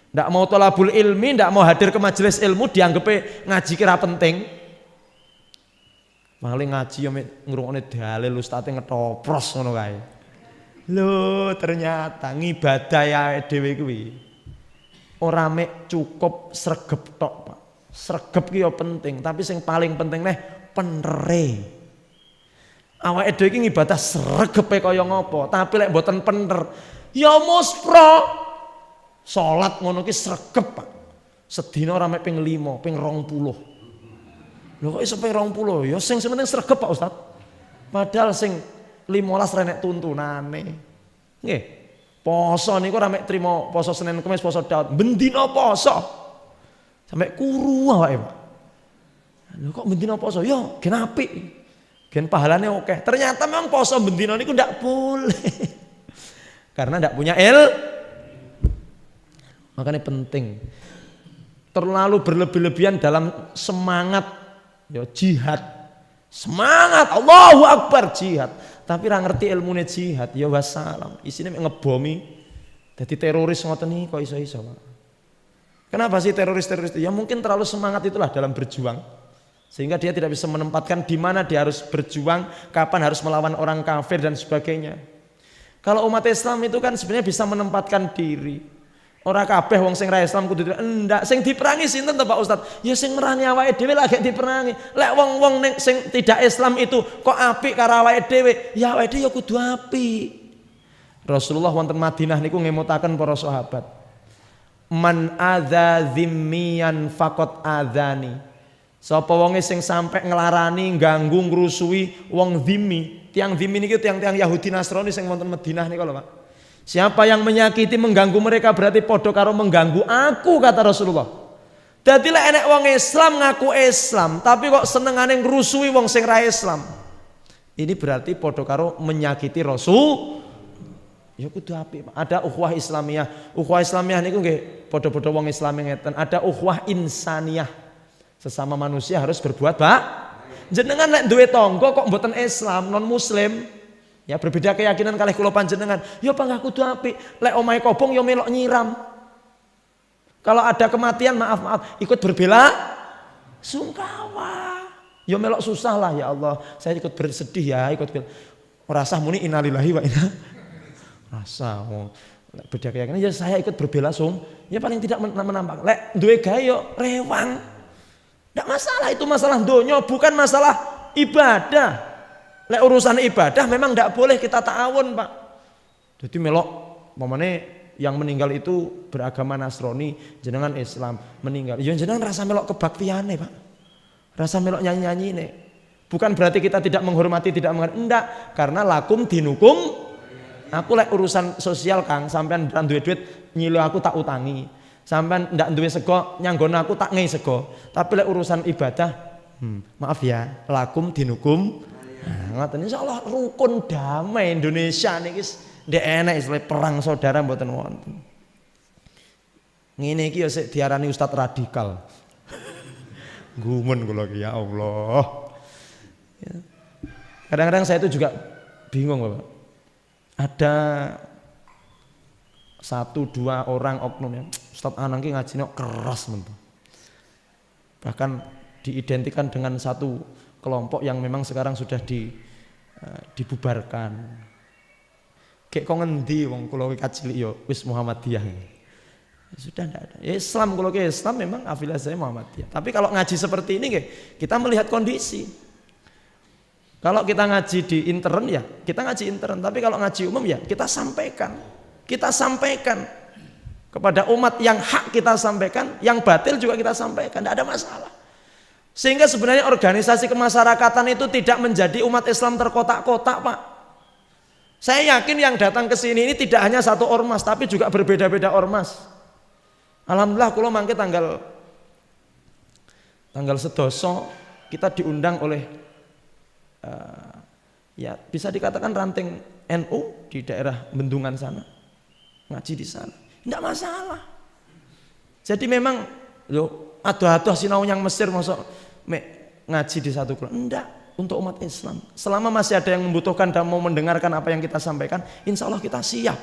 tidak mau thalabul ilmi, tidak mau hadir ke majelis ilmu, dianggapnya ngaji kira penting. Paling ngaji ya ngrungokne dalil ustaze ngetopros ngono kae. Lho ternyata ngibadah ya dhewe kuwi ora mek cukup sregep tok, Pak. Sregep ki ya penting, tapi sing paling penting neh penere. Awake dhewe iki ngibadah sregepe kaya ngopo, tapi lek mboten pener ya muspro. Salat ngono ki sregep, Pak. Sedina ora mek ping 5, ping 20. Lho kok iso ping 20? Ya sing penting sregep, Pak Ustaz. Padahal sing 15 renek tuntunane. Nggih. Poso niku ora mek trimo poso Senin Kamis poso Daud. Bendina poso. Sampai kuru awake, Pak. Lho kok bendina poso? Ya gen apik. Gen pahalane oke. Ternyata memang poso bendina niku ndak boleh. Karena tidak punya makanya penting terlalu berlebih-lebihan dalam semangat ya jihad, semangat Allahu Akbar jihad, tapi ra ngerti ilmune jihad ya wassalam isine ngebomi dadi teroris ngoten iki kok iso-iso, Pak. Kenapa sih teroris-teroris itu? Ya mungkin terlalu semangat itulah dalam berjuang sehingga dia tidak bisa menempatkan di mana dia harus berjuang, kapan harus melawan orang kafir dan sebagainya. Kalau umat Islam itu kan sebenarnya bisa menempatkan diri. Ora kabeh wong sing ra Islam kudu enggak, sing diperangi sinten to Pak Ustaz? Ya sing merani awake dhewe lagi diperangi. Lek wong-wong ning sing tidak Islam itu kok apik karo awake dhewe, ya awake dhewe ya kudu apik. Rasulullah wonten Madinah niku ngemutaken para sahabat. Man adza dzimmiyan faqat adzani. Sapa wonge sing sampe nglarani ganggu ngrusui wong dzimmi. Tiang dzimmi niki tiang-tiang Yahudi Nasrani sing wonten Madinah niku lho Pak. Siapa yang menyakiti mengganggu mereka berarti podo karo mengganggu aku, kata Rasulullah. Dadi lek enek wong Islam ngaku Islam tapi kok senengane ngrusui wong sing ra Islam. Ini berarti podo karo menyakiti Rasul. Ya kudu apik, Pak. Ada ukhuwah Islamiyah. Ukhuwah Islamiyah niku nggih podo-podo wong Islam ngeten. Ada ukhuwah insaniyah. Sesama manusia harus berbuat baik. Jenengan lek duwe tangga kok mboten Islam, non muslim, ya berbeda keyakinan kalih kula panjenengan, ya panggah kudu apik. Lek omahe kobong ya melok nyiram. Kalau ada kematian maaf ikut berbela sungkawa. Ya melok susah lah, ya Allah, saya ikut bersedih ya, ikut rasa muni innalillahi wa inna rasa. Beda keyakinan ya saya ikut berbela ya paling tidak menambah. Lek duwe gawe ya rewang. Ndak masalah, itu masalah donya, bukan masalah ibadah. Lek urusan ibadah memang tidak boleh kita ta'awun Pak. Jadi melok mamane yang meninggal itu beragama Nasrani, jenengan Islam meninggal. Ya jenengan rasa melok kebaktiane Pak. Rasa melok nyanyi-nyanyi ini. Bukan berarti kita tidak menghormati, tidak mengerti. Enggak, karena lakum dinukum. Aku lek urusan sosial Kang, sampean ndak duwe duit nyilu aku tak utangi. Sampean ndak duwe sego nyanggono aku tak ngei sego. Tapi lek urusan ibadah, maaf ya, lakum dinukum. Nah, ngoten insyaallah rukun damai Indonesia niki ndek enek istilah perang saudara mboten wonten. Ngene iki ya sik diarani ustaz radikal. Gumun kula ya Allah. Ya. Kadang-kadang saya itu juga bingung Bapak. Ada 1-2 orang oknum yang Ustaz Anang ki ngajine keras men. Bahkan diidentikan dengan satu kelompok yang memang sekarang sudah dibubarkan. Kayak kok ngendi wong kula iki cilik ya wis Muhammadiyah. Sudah enggak ada. Islam kula ki Islam memang afiliasi saya Muhammadiyah. Tapi kalau ngaji seperti ini kita melihat kondisi. Kalau kita ngaji di intern ya kita ngaji intern, tapi kalau ngaji umum ya kita sampaikan. Kita sampaikan kepada umat yang hak kita sampaikan, yang batil juga kita sampaikan, tidak ada masalah. Sehingga sebenarnya organisasi kemasyarakatan itu tidak menjadi umat Islam terkotak-kotak Pak. Saya yakin yang datang ke sini ini tidak hanya satu ormas, tapi juga berbeda-beda ormas. Alhamdulillah kalau mangke tanggal sedoso kita diundang oleh ya bisa dikatakan ranting NU di daerah Bendungan sana, ngaji di sana, tidak masalah. Jadi memang atuh-atuh sinau yang Mesir masuk ngaji di satu kelompok, enggak, untuk umat Islam. Selama masih ada yang membutuhkan dan mau mendengarkan apa yang kita sampaikan, insya Allah kita siap.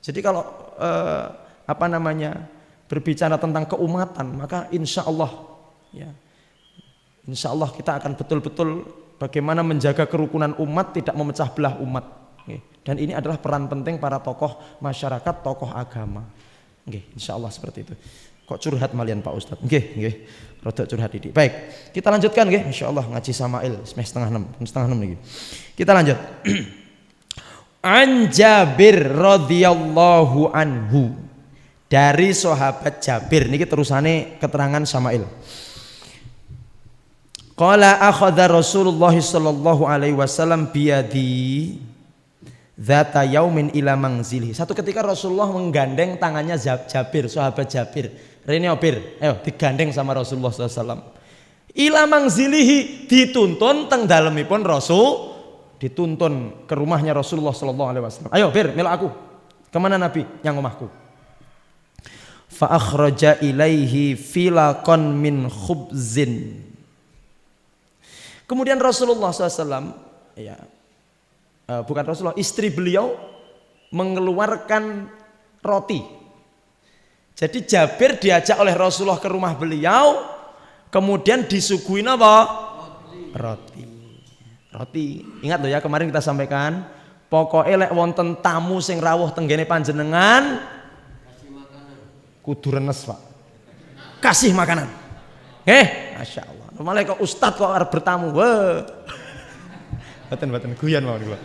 Jadi kalau berbicara tentang keumatan, maka insya Allah ya. Insya Allah kita akan betul-betul bagaimana menjaga kerukunan umat, tidak memecah belah umat. Dan ini adalah peran penting para tokoh masyarakat, tokoh agama. Insya Allah seperti itu. Kok curhat malian Pak Ustadz? Rodok curhat ini. Baik, kita lanjutkan Insya Allah ngaji Samail setengah 6 lagi. Kita lanjut. An Jabir radhiyallahu anhu, dari sahabat Jabir niki terusane keterangan Samail. Qala akhadha Rasulullah sallallahu alaihi wasallam biyadi dzata yaumin ila manzilihi. Satu ketika Rasulullah menggandeng tangannya Jabir, sahabat Jabir. Rene Bir, ayo digandeng sama Rasulullah sallallahu alaihi wasallam. Ila manzilihi, dituntun teng dalemipun Rasul, dituntun ke rumahnya Rasulullah sallallahu alaihi wasallam. Ayo Bir, melok aku. Kemana Nabi? Yang omahku. Fa akhraja ilaihi filaqan min khubzin. Kemudian Rasulullah SAW, bukan Rasulullah, istri beliau mengeluarkan roti. Jadi Jabir diajak oleh Rasulullah ke rumah beliau, kemudian disuguhin apa? Roti. Ingat loh ya, kemarin kita sampaikan, pokoknya lek wonten tamu sing rawuh tenggene panjenengan, kudu renes, Pak. Kasih makanan. Masya Allah. Malah kok ustad kok arep bertamu. Wah. Baten guyon mawon kula.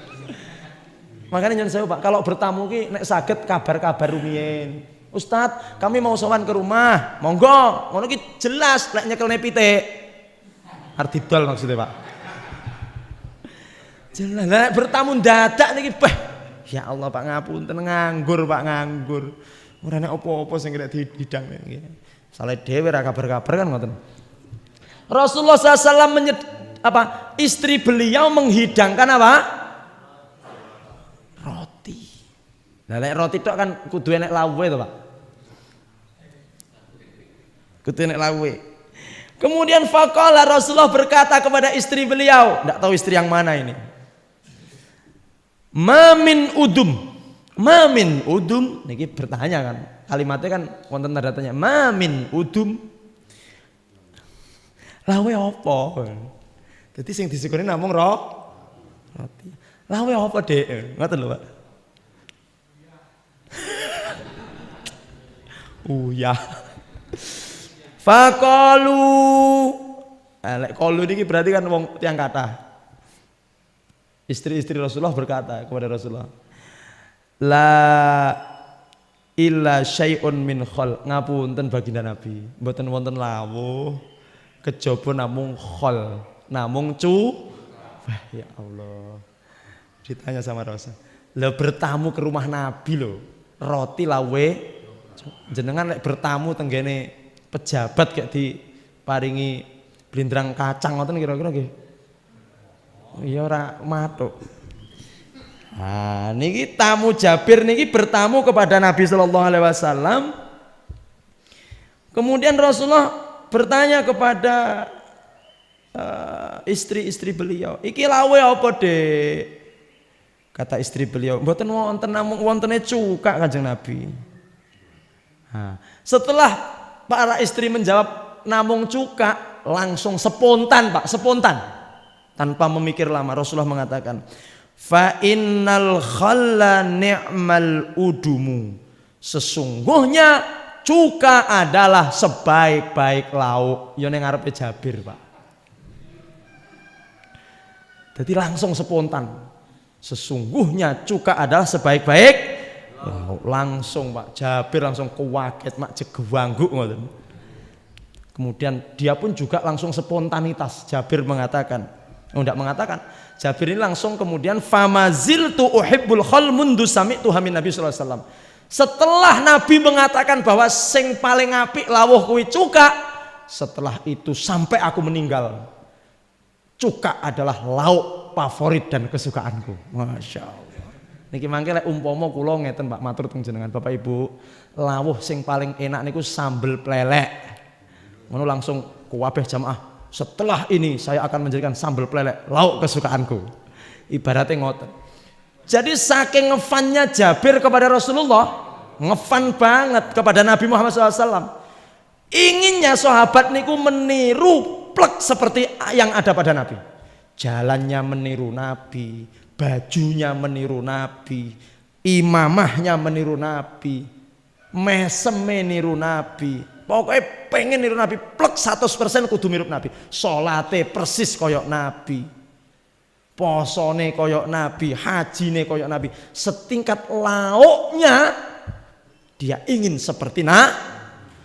Makanya nyuwun sewu Pak, kalau bertamu ki nek saged kabar-kabar rumiyin. Ustad, kami mau sowan ke rumah. Monggo, ngono ki jelas lek nyekelne pitik. Arep didol maksudnya, Pak. Jelas lek bertamu dadak niki, bah. Ya Allah Pak ngapunten nganggur Pak nganggur. Ora nek apa-apa sing kena dihidang niki. Sale dhewe ra kabar-kabar kan ngoten. Rasulullah SAW istri beliau menghidangkan apa? Roti. Nah, lek roti tok kan kudu enek lawuhe to, Pak. Kudu enek lawuhe. Kemudian faqala Rasulullah berkata kepada istri beliau, enggak tahu istri yang mana ini. Mamin udum niki bertanya kan. Kalimatnya kan wonten tanda tanya. Mamin udum. Lawe apa? Jadi sing disukoni namung roti. Lawe apa, Dek? Ngoten lho, Pak. Ya. Faqalu. Lek qalu niki berarti kan wong tiyang kathah. Istri-istri Rasulullah berkata kepada Rasulullah, la illa syai'un min khol. Ngapunten baginda Nabi, mboten wonten lawuh kejaba namung khol, namung wah ya Allah. Ditanya sama Rasul, "Lah bertamu ke rumah Nabi lho, roti lawe jenengan lek bertamu tenggene pejabat kayak diparingi blindrang kacang ngoten kira-kira nggih?" Ya ora matuk. Nah, niki tamu Jabir niki bertamu kepada Nabi sallallahu alaihi wasallam. Kemudian Rasulullah bertanya kepada istri-istri beliau, "Iki lawe apa, Dek?" Kata istri beliau, "Mboten wonten namung wontene cuka Kanjeng Nabi." Nah, setelah para istri menjawab namung cuka, langsung spontan, Pak, spontan. Tanpa memikir lama Rasulullah mengatakan, fa innal khalla ni'mal udumu. Sesungguhnya cuka adalah sebaik-baik lauk. Ya ning ngarepe Jabir, Pak. Jadi langsung spontan. Sesungguhnya cuka adalah sebaik-baik lauk. Langsung Pak Jabir langsung kuwaget mak jegewangguk ngoten. Kemudian dia pun juga langsung spontanitas. Jabir mengatakan, Jabir ini langsung kemudian famaziltu uhibbul khol mundu sami'tu min Nabi sallallahu alaihi wasallam. Setelah Nabi mengatakan bahwa sing paling apik lawuh kuwi cuka, setelah itu sampai aku meninggal, cuka adalah lauk favorit dan kesukaanku. Masya Allah. Niki mangke lek umpama kula ngeten Pak matur teng jenengan Bapak Ibu, lawuh sing paling enak niku sambel plelek. Ngono langsung kuwabeh jamaah. Setelah ini saya akan menjadikan sambal plelek lauk kesukaanku. Ibaratnya ngoten. Jadi saking ngefannya Jabir kepada Rasulullah, ngefan banget kepada Nabi Muhammad SAW. Inginnya sahabat niku meniru plek seperti yang ada pada Nabi. Jalannya meniru Nabi, bajunya meniru Nabi, imamahnya meniru Nabi, meseme niru Nabi. Pokoknya pengen niru Nabi plek 100% kudu mirip Nabi. Salate persis koyok Nabi. Posone koyok Nabi, hajine koyok Nabi. Setingkat lauknya dia ingin seperti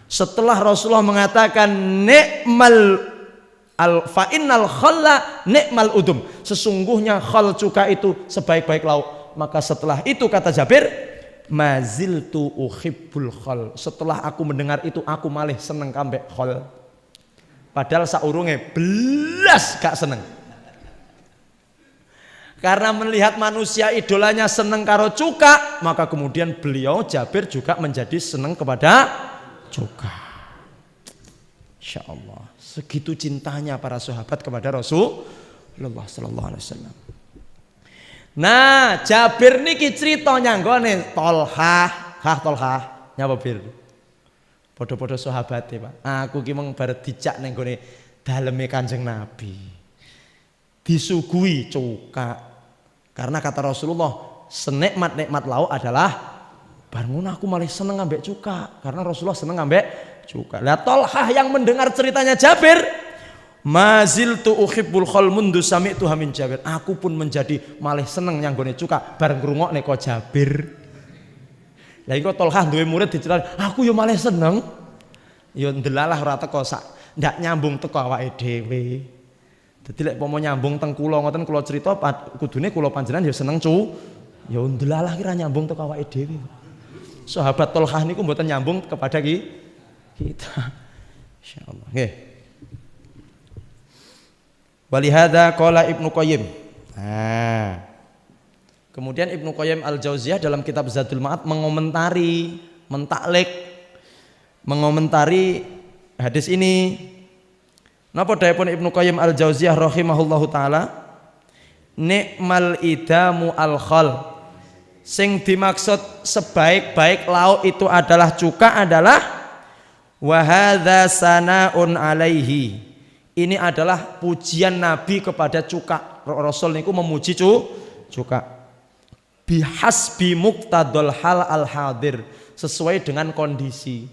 setelah Rasulullah mengatakan ni'mal fa innal khalla ni'mal udum. Sesungguhnya khal cuka itu sebaik-baik lauk. Maka setelah itu kata Jabir, maziltu uhibbul khol. Setelah aku mendengar itu aku malih seneng kambek khol. Padahal saurunge belas gak seneng. Karena melihat manusia idolanya seneng karo cuka, maka kemudian beliau Jabir juga menjadi seneng kepada cuka. Insya Allah. Segitu cintanya para sahabat kepada Rasulullah sallallahu alaihi wasallam. Nah, Jabir niki crita nyanggone Tolhah, Tolhah, nyapa Bir. Padha-padha sahabate, Pak. Aku ki mung bar dijak ning gone daleme Kanjeng Nabi. Disuguhi cuka. Karena kata Rasulullah, senikmat-nikmat lauk adalah Bar ngono aku malah seneng ambek cuka karena Rasulullah seneng ambek cuka. Lah Tolhah yang mendengar ceritanya Jabir, maziltu uhibbul khol mundu sami'tu min Jabir. Aku pun menjadi malah seneng yang gone cuka bareng ngrungokne kok Jabir. Lah iku Tolhah duwe murid diceritani, aku yo malah seneng. Yo ndelalah ora teko sak ndak nyambung teko awake dhewe. Dadi lek pomo nyambung teng kula ngoten kula cerita kudune kula panjenengan ya seneng ya ndelalah kira nyambung teko awake dhewe. Sahabat Tolhah niku mboten nyambung kepada kita. Insyaallah. Nggih. Walihada qala Ibnu Qayyim. Nah. Kemudian Ibnu Qayyim Al-Jauziyah dalam kitab Zadul Ma'ad mengomentari, mengomentari hadis ini. Napa dawuhipun Ibnu Qayyim Al-Jauziyah rahimahullahu taala? Nikmal idamu al-khal. Sing dimaksud sebaik-baik lauk itu adalah cuka adalah wa hadza sanaun alaihi. Ini adalah pujian Nabi kepada cuka. Rasul niku memuji cuka. Bihasbi muqtadul hal al-hadir, sesuai dengan kondisi.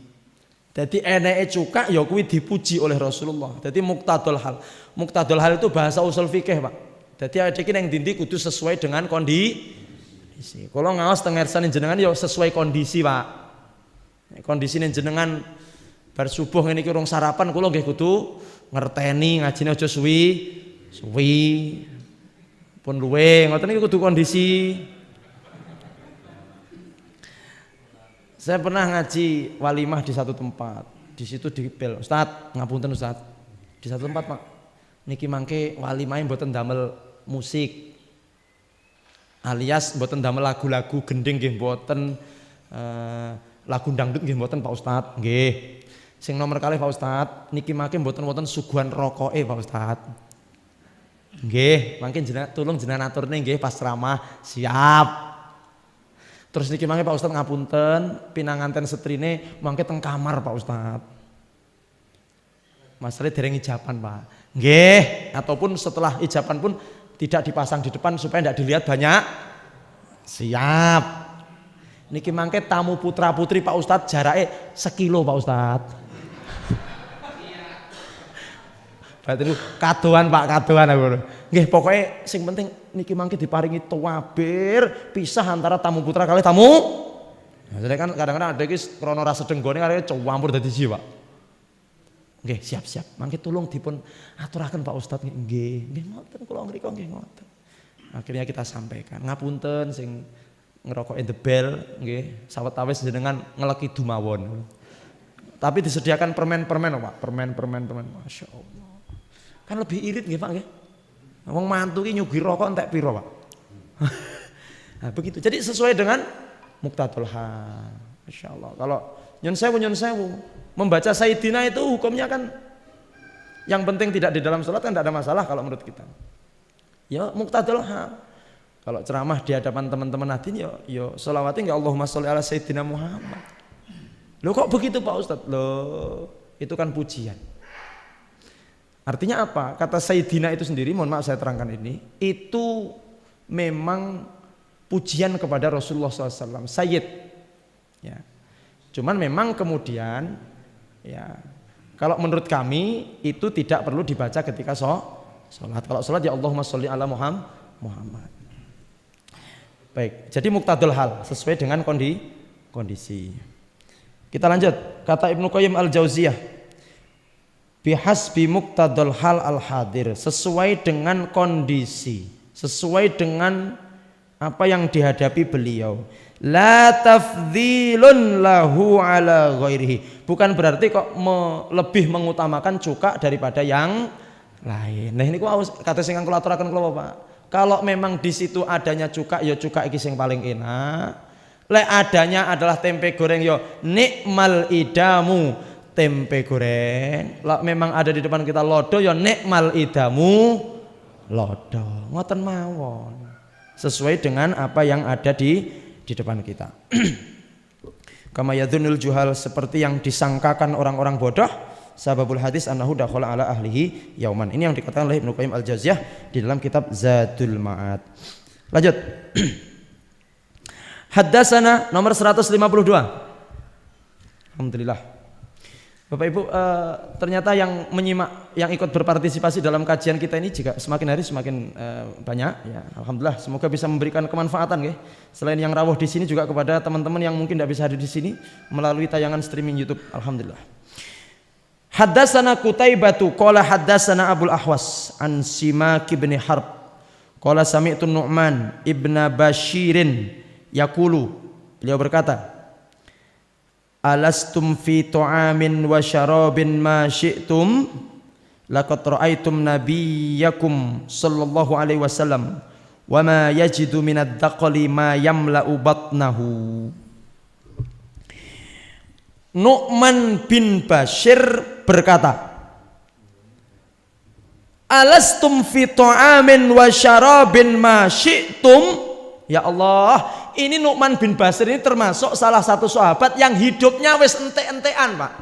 Jadi eneke cuka ya kuwi dipuji oleh Rasulullah. Jadi muqtadul hal. Muqtadul hal itu bahasa usul fikih, Pak. Jadi ada iki nang ndi kudu sesuai dengan kondisi. Kalau ngaos teng ngersane jenengan ya sesuai kondisi, Pak. Kondisine jenengan bar subuh ngene iki urung sarapan kula nggih kudu ngerteni ngajine aja suwi. Pun luwe ngoten iki kudu kondisi. Saya pernah ngaji walimah di satu tempat. Di situ dibel, Ustaz, ngapunten Ustaz. Di satu tempat, Pak. Niki mangke walimahe mboten damel musik. Alias mboten damel lagu-lagu gending nggih mboten, lagu dangdut nggih mboten Pak Ustaz. Nggih. Sing nomor kalih Pak Ustaz, niki mangke mboten wonten suguhan rokoke Pak Ustaz. Nggih, mangke jenengan tulung jenengan aturne nggih pas ceramah. Siap. Terus niki mangke Pak Ustaz ngapunten, pinanganten setrine mangke teng kamar Pak Ustaz. Masalahnya dereng ijaban Pak. Nggih, ataupun setelah ijaban pun tidak dipasang di depan supaya tidak dilihat banyak. Siap. Niki mangke tamu putra putri Pak Ustaz jarake 1 kilo Pak Ustaz. Berarti itu kadoan Pak, kadoan aku. Nggih, pokoknya sing penting niki mangke diparingi tuwabir pisah antara tamu putra kali tamu. Nah, jadi kan kadang-kadang ada iki krana rasa denggone kali campur dadi siji, Pak. Nggih, siap-siap. Mangke tulung dipun aturaken Pak Ustaz nggih. Nggih ngoten kula ngriko nggih ngoten. Akhirnya kita sampaikan, ngapunten sing ngerokok the bell nggih, sawetawis jenengan ngeleki dumawon. Tapi disediakan permen-permen, Pak. Permen. Masya Allah. Kan lebih irit nggih, Pak nggih. Wong mantu ki nyugi rokok entek piro, Pak? Nah, begitu. Jadi sesuai dengan muqtadul hal. Masyaallah. Kalau nyun sewu membaca Sayyidina itu hukumnya kan yang penting tidak di dalam sholat kan tidak ada masalah kalau menurut kita. Ya muqtadul hal. Kalau ceramah di hadapan teman-teman hadirin ya sholawatnya ya Allahumma sholli ala Sayyidina Muhammad. Loh kok begitu Pak Ustadz? Loh itu kan pujian. Artinya apa? Kata Sayyidina itu sendiri, mohon maaf saya terangkan ini, itu memang pujian kepada Rasulullah SAW, Sayyid. Ya. Cuman memang kemudian, ya kalau menurut kami itu tidak perlu dibaca ketika sholat. Kalau sholat ya Allahumma sholli ala Muhammad. Baik, jadi muqtadul hal sesuai dengan kondisi. Kita lanjut, kata Ibnu Qayyim Al-Jauziyah. Bihasbi muqtadul hal al-hadir, sesuai dengan kondisi, sesuai dengan apa yang dihadapi beliau. La tafdhilun lahu ala ghairihi, bukan berarti kok lebih mengutamakan cuka daripada yang lain. Nah ini kata sing kula aturaken kula Pak. Kalau memang di situ adanya cuka, ya cuka iki sing paling enak. Lek adanya adalah tempe goreng, ya nikmal idamu tempe goreng. Lah memang ada di depan kita lodo ya nikmal idamu lodo. Ngoten mawon. Sesuai dengan apa yang ada di depan kita. Kama yadhunul juhal, seperti yang disangkakan orang-orang bodoh. Sababul hadis annahu dakhala ala ahlihi yauman. Ini yang dikatakan oleh Ibnu Qayyim Al-Jauziyah di dalam kitab Zadul Ma'ad. Lanjut. Haddatsana nomor 152. Alhamdulillah. Bapak Ibu, ternyata yang menyimak, yang ikut berpartisipasi dalam kajian kita ini juga semakin hari semakin banyak. Ya, alhamdulillah. Semoga bisa memberikan kemanfaatan, ya. Selain yang rawuh di sini juga kepada teman-teman yang mungkin tidak bisa hadir di sini melalui tayangan streaming YouTube. Alhamdulillah. Haddatsana Qutaibatu qala haddatsana Abul Ahwas an Simak bin Harb qala sami'tu Nu'man ibna Bashirin yaqulu, beliau berkata, alastum fi tu'amin wa syarabin ma syi'tum laqad ra'aitum nabiyyakum sallallahu alaihi wasallam wa ma yajidu minad daqali ma yamla'u batnahu. Nu'man bin Bashir berkata, alastum fi tu'amin wa syarabin ma syi'tum. Ya Allah, ini Nu'man bin Bashir ini termasuk salah satu sahabat yang hidupnya wis ente-entean, Pak.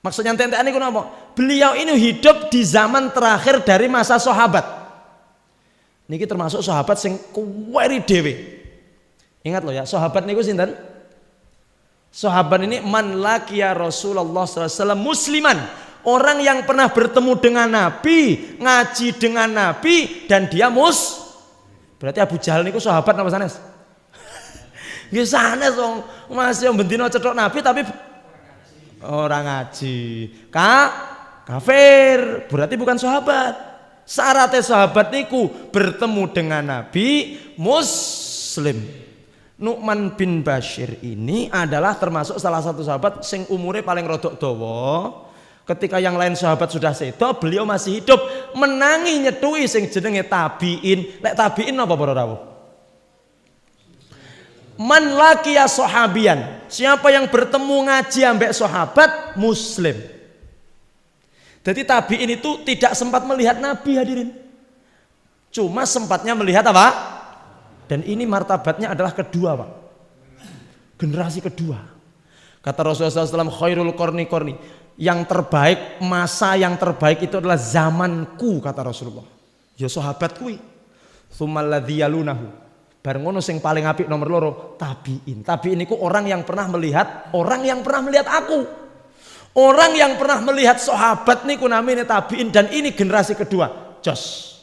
Maksudnya ente-entean itu apa? Beliau ini hidup di zaman terakhir dari masa sahabat. Niki termasuk sahabat sing kuweri dhewe. Ingat loh ya, sahabat niku sinten? Sahabat ini man laqiya Rasulullah SAW musliman, orang yang pernah bertemu dengan Nabi, ngaji dengan Nabi, dan dia berarti Abu Jahal niku sahabat apa sanes? Nggih sanes wong masih bendina cetok Nabi tapi orang ngaji. Kafir, berarti bukan sahabat. Syaratnya sahabat niku bertemu dengan Nabi, muslim. Nu'man bin Bashir ini adalah termasuk salah satu sahabat sing umure paling rodok dawa. Ketika yang lain sahabat sudah sedo, beliau masih hidup, menangi nyetui sing jenenge tabiin. Lek tabiin apa para rawuh? Man laqiya sahabian, siapa yang bertemu ngaji ambek sahabat muslim. Jadi tabiin itu tidak sempat melihat Nabi, hadirin. Cuma sempatnya melihat apa? Dan ini martabatnya adalah kedua, Pak. Generasi kedua. Kata Rasulullah SAW, khairul qarni, yang terbaik, masa yang terbaik itu adalah zamanku, kata Rasulullah. Ya sahabat kuwi. Tsummal ladzi yalunahu. Bar ngono sing paling apik nomor loro tabiin. Tabiin iku orang yang pernah melihat aku. Orang yang pernah melihat sahabat niku namanya tabiin, dan ini generasi kedua. Jos.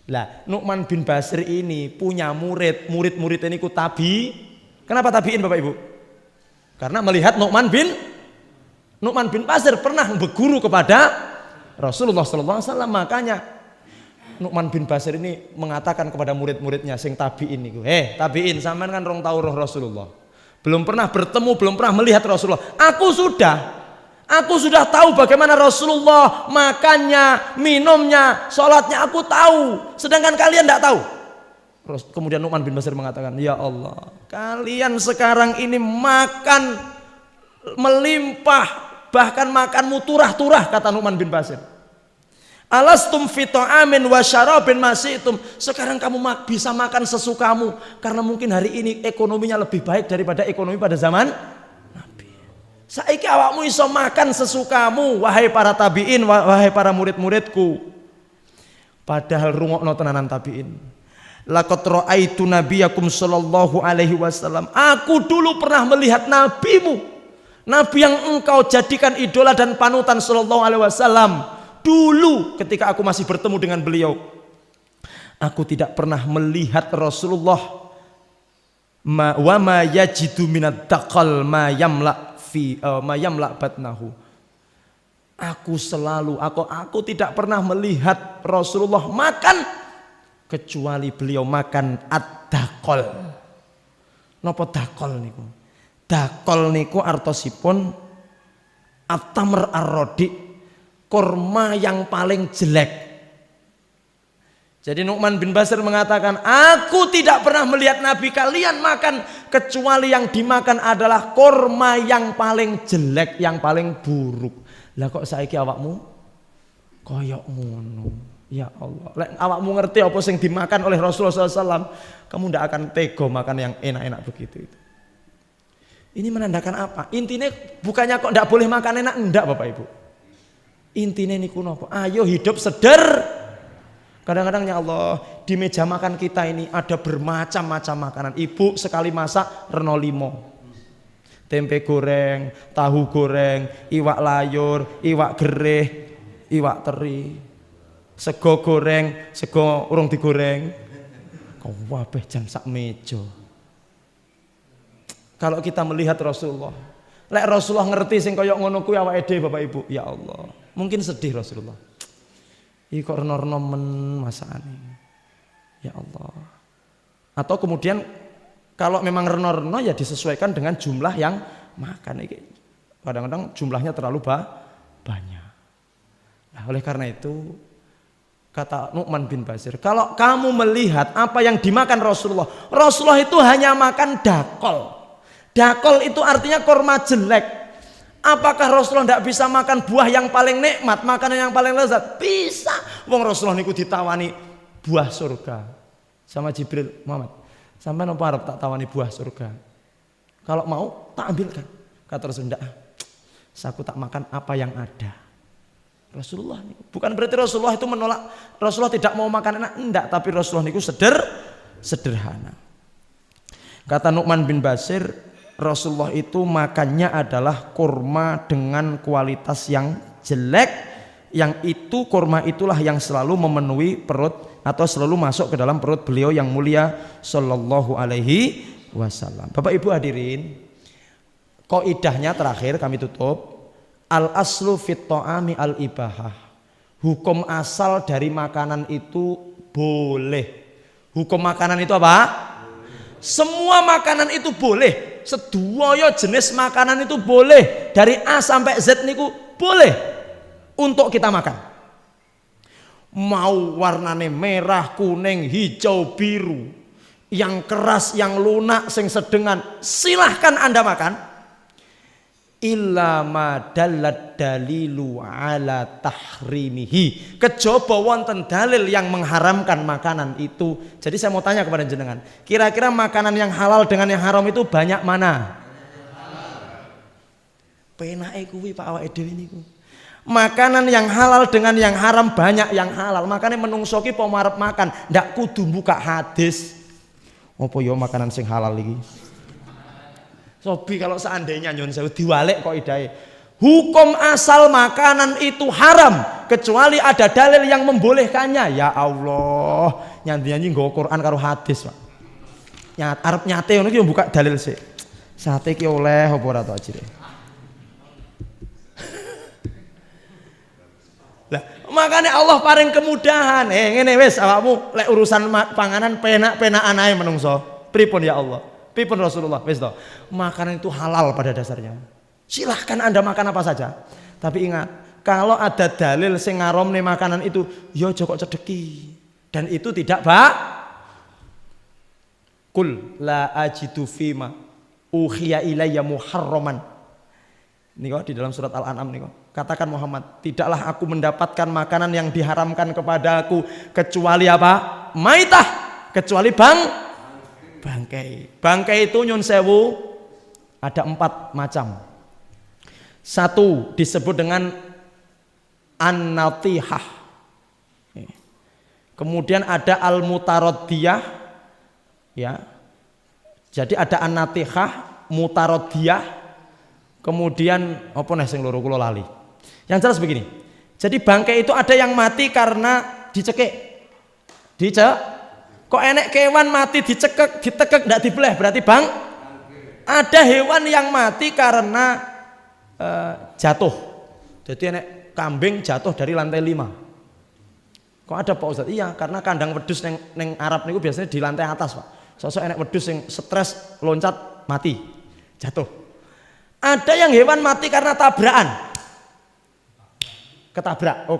Lah, Nu'man bin Bashir ini punya murid ini ku tabi. Kenapa tabiin Bapak Ibu? Karena melihat Nu'man bin Bashir pernah berguru kepada Rasulullah SAW. Makanya Nu'man bin Bashir ini mengatakan kepada murid-muridnya sing tabiin niku, tabiin, sampean kan rong tau roh Rasulullah, belum pernah bertemu, belum pernah melihat Rasulullah. Aku sudah tahu bagaimana Rasulullah makannya, minumnya, sholatnya, aku tahu. Sedangkan kalian tidak tahu. Kemudian Nu'man bin Bashir mengatakan, ya Allah, kalian sekarang ini makan melimpah, bahkan makanmu turah-turah, kata Nu'man bin Bashir. Alastum fi ta'amin wa syarabin masyitum. Sekarang kamu bisa makan sesukamu, karena mungkin hari ini ekonominya lebih baik daripada ekonomi pada zaman Nabi. Saiki awakmu iso makan sesukamu, wahai para tabiin, wahai para murid-muridku. Padahal rungokno tenanan tabiin. Laqad ra'aitu nabiyakum sallallahu alaihi wasallam. Aku dulu pernah melihat nabimu, Nabi yang engkau jadikan idola dan panutan sallallahu alaihi wasallam. Dulu ketika aku masih bertemu dengan beliau, aku tidak pernah melihat Rasulullah wa ma yajidu minad daqal ma yamla batnahu. Aku tidak pernah melihat Rasulullah makan kecuali beliau makan ad-daqal. Napa daqal niku? Daqal niku artosipun at-tamr ar-radi, kurma yang paling jelek. Jadi Nu'man bin Bashir mengatakan, aku tidak pernah melihat Nabi kalian makan kecuali yang dimakan adalah kurma yang paling jelek, yang paling buruk. Lah kok saiki awakmu koyok ngono? Ya Allah, lek awakmu ngerti apa sing dimakan oleh Rasulullah SAW, kamu tidak akan tega makan yang enak-enak begitu itu. Ini menandakan apa? Intinya bukannya kok tidak boleh makan enak, enggak Bapak Ibu. Intinya niku napa? Ayo hidup seder. Kadang-kadang ya Allah, di meja makan kita ini ada bermacam-macam makanan. Ibu sekali masak reno 5. Tempe goreng, tahu goreng, iwak layur, iwak gereh, iwak teri, sego goreng, sego urung digoreng. Kabeh jan sak meja. Kalau kita melihat Rasulullah, lek Rasulullah ngerti sing kaya ngono kuwi awake dhewe Bapak Ibu, ya Allah. Mungkin sedih Rasulullah. Iki kok reno-reno men masakane. Ya Allah. Atau kemudian kalau memang reno-reno ya disesuaikan dengan jumlah yang makan. Kadang-kadang jumlahnya terlalu banyak. Nah, oleh karena itu kata Nu'man bin Bashir, kalau kamu melihat apa yang dimakan Rasulullah, Rasulullah itu hanya makan dakol. Dakol itu artinya korma jelek. Apakah Rasulullah tidak bisa makan buah yang paling nikmat, makanan yang paling lezat? Bisa. Wong Rasulullah niku ditawani buah surga sama Jibril, Muhammad, sampai nopo arep tak tawani buah surga. Kalau mau tak ambilkan. Kata Rasulullah, aku tak makan apa yang ada. Rasulullah niku. Bukan berarti Rasulullah itu menolak, Rasulullah tidak mau makan enak, enggak, tapi Rasulullah niku sederhana. Kata Nu'man bin Bashir, Rasulullah itu makannya adalah kurma dengan kualitas yang jelek, yang itu kurma itulah yang selalu memenuhi perut atau selalu masuk ke dalam perut beliau yang mulia sallallahu alaihi wasallam. Bapak Ibu hadirin, kaidahnya terakhir kami tutup, al aslu fit ta'ami al ibahah. Hukum asal dari makanan itu boleh. Hukum makanan itu apa? Semua makanan itu boleh. Sedaya jenis makanan itu boleh, dari A sampai Z niku boleh untuk kita makan. Mau warnane merah, kuning, hijau, biru, yang keras, yang lunak, sing sedengan, silahkan Anda makan. Illa ma dallat dalilu ala tahrimihi, kejaba wonten dalil yang mengharamkan makanan itu. Jadi saya mau tanya kepada jenengan, kira-kira makanan yang halal dengan yang haram itu banyak mana? Penake kuwi Pak awake dhewe niku. Makanan yang halal dengan yang haram banyak yang halal. Makanya menungso ki po marep makan ndak kudu buka hadis. Apa yo makanan sing halal iki? Sobi kalau seandainya nyun sewu diwalek kok idahe. Hukum asal makanan itu haram kecuali ada dalil yang membolehkannya. Ya Allah, nyanyi-nyanyi nggo Quran karo hadis, Pak. Arep nyate ngono ki yo buka dalil sik. Sate ki oleh apa ora to ajire. Lah, makanya Allah paring kemudahan. Ngene wis awakmu lek urusan panganan penak-penakan ae menungso. Pripun ya Allah? Pripun Rasulullah? Wis to. Makanan itu halal pada dasarnya. Silahkan Anda makan apa saja. Tapi ingat, kalau ada dalil sing ngaromne makanan itu, yo aja kok cedeki. Dan itu tidak Kul la ajidu fima uhiya ilayya muharraman. Niko di dalam surat Al-An'am niko. Katakan Muhammad, tidaklah aku mendapatkan makanan yang diharamkan kepada aku kecuali apa? Maitah, kecuali bangkai. Bangkai itu nyun sewu ada 4 macam. Satu disebut dengan an-natihah. Kemudian ada al-mutaroddiyah, ya. Jadi ada an-natihah, mutaroddiyah. Kemudian apa nih sing loro kula lali. Yang jelas begini. Jadi bangkai itu ada yang mati karena dicekik. Kok enek kewan mati ditekek ndak dibelah berarti bang? Ada hewan yang mati karena jatuh. Jadi enek kambing jatuh dari lantai 5. Kok ada Pak Ustadz? Iya, karena kandang wedhus neng Arab niku biasanya di lantai atas, Pak. Sosok enek wedhus yang stres loncat mati, jatuh. Ada yang hewan mati karena tabrakan. Ketabrak.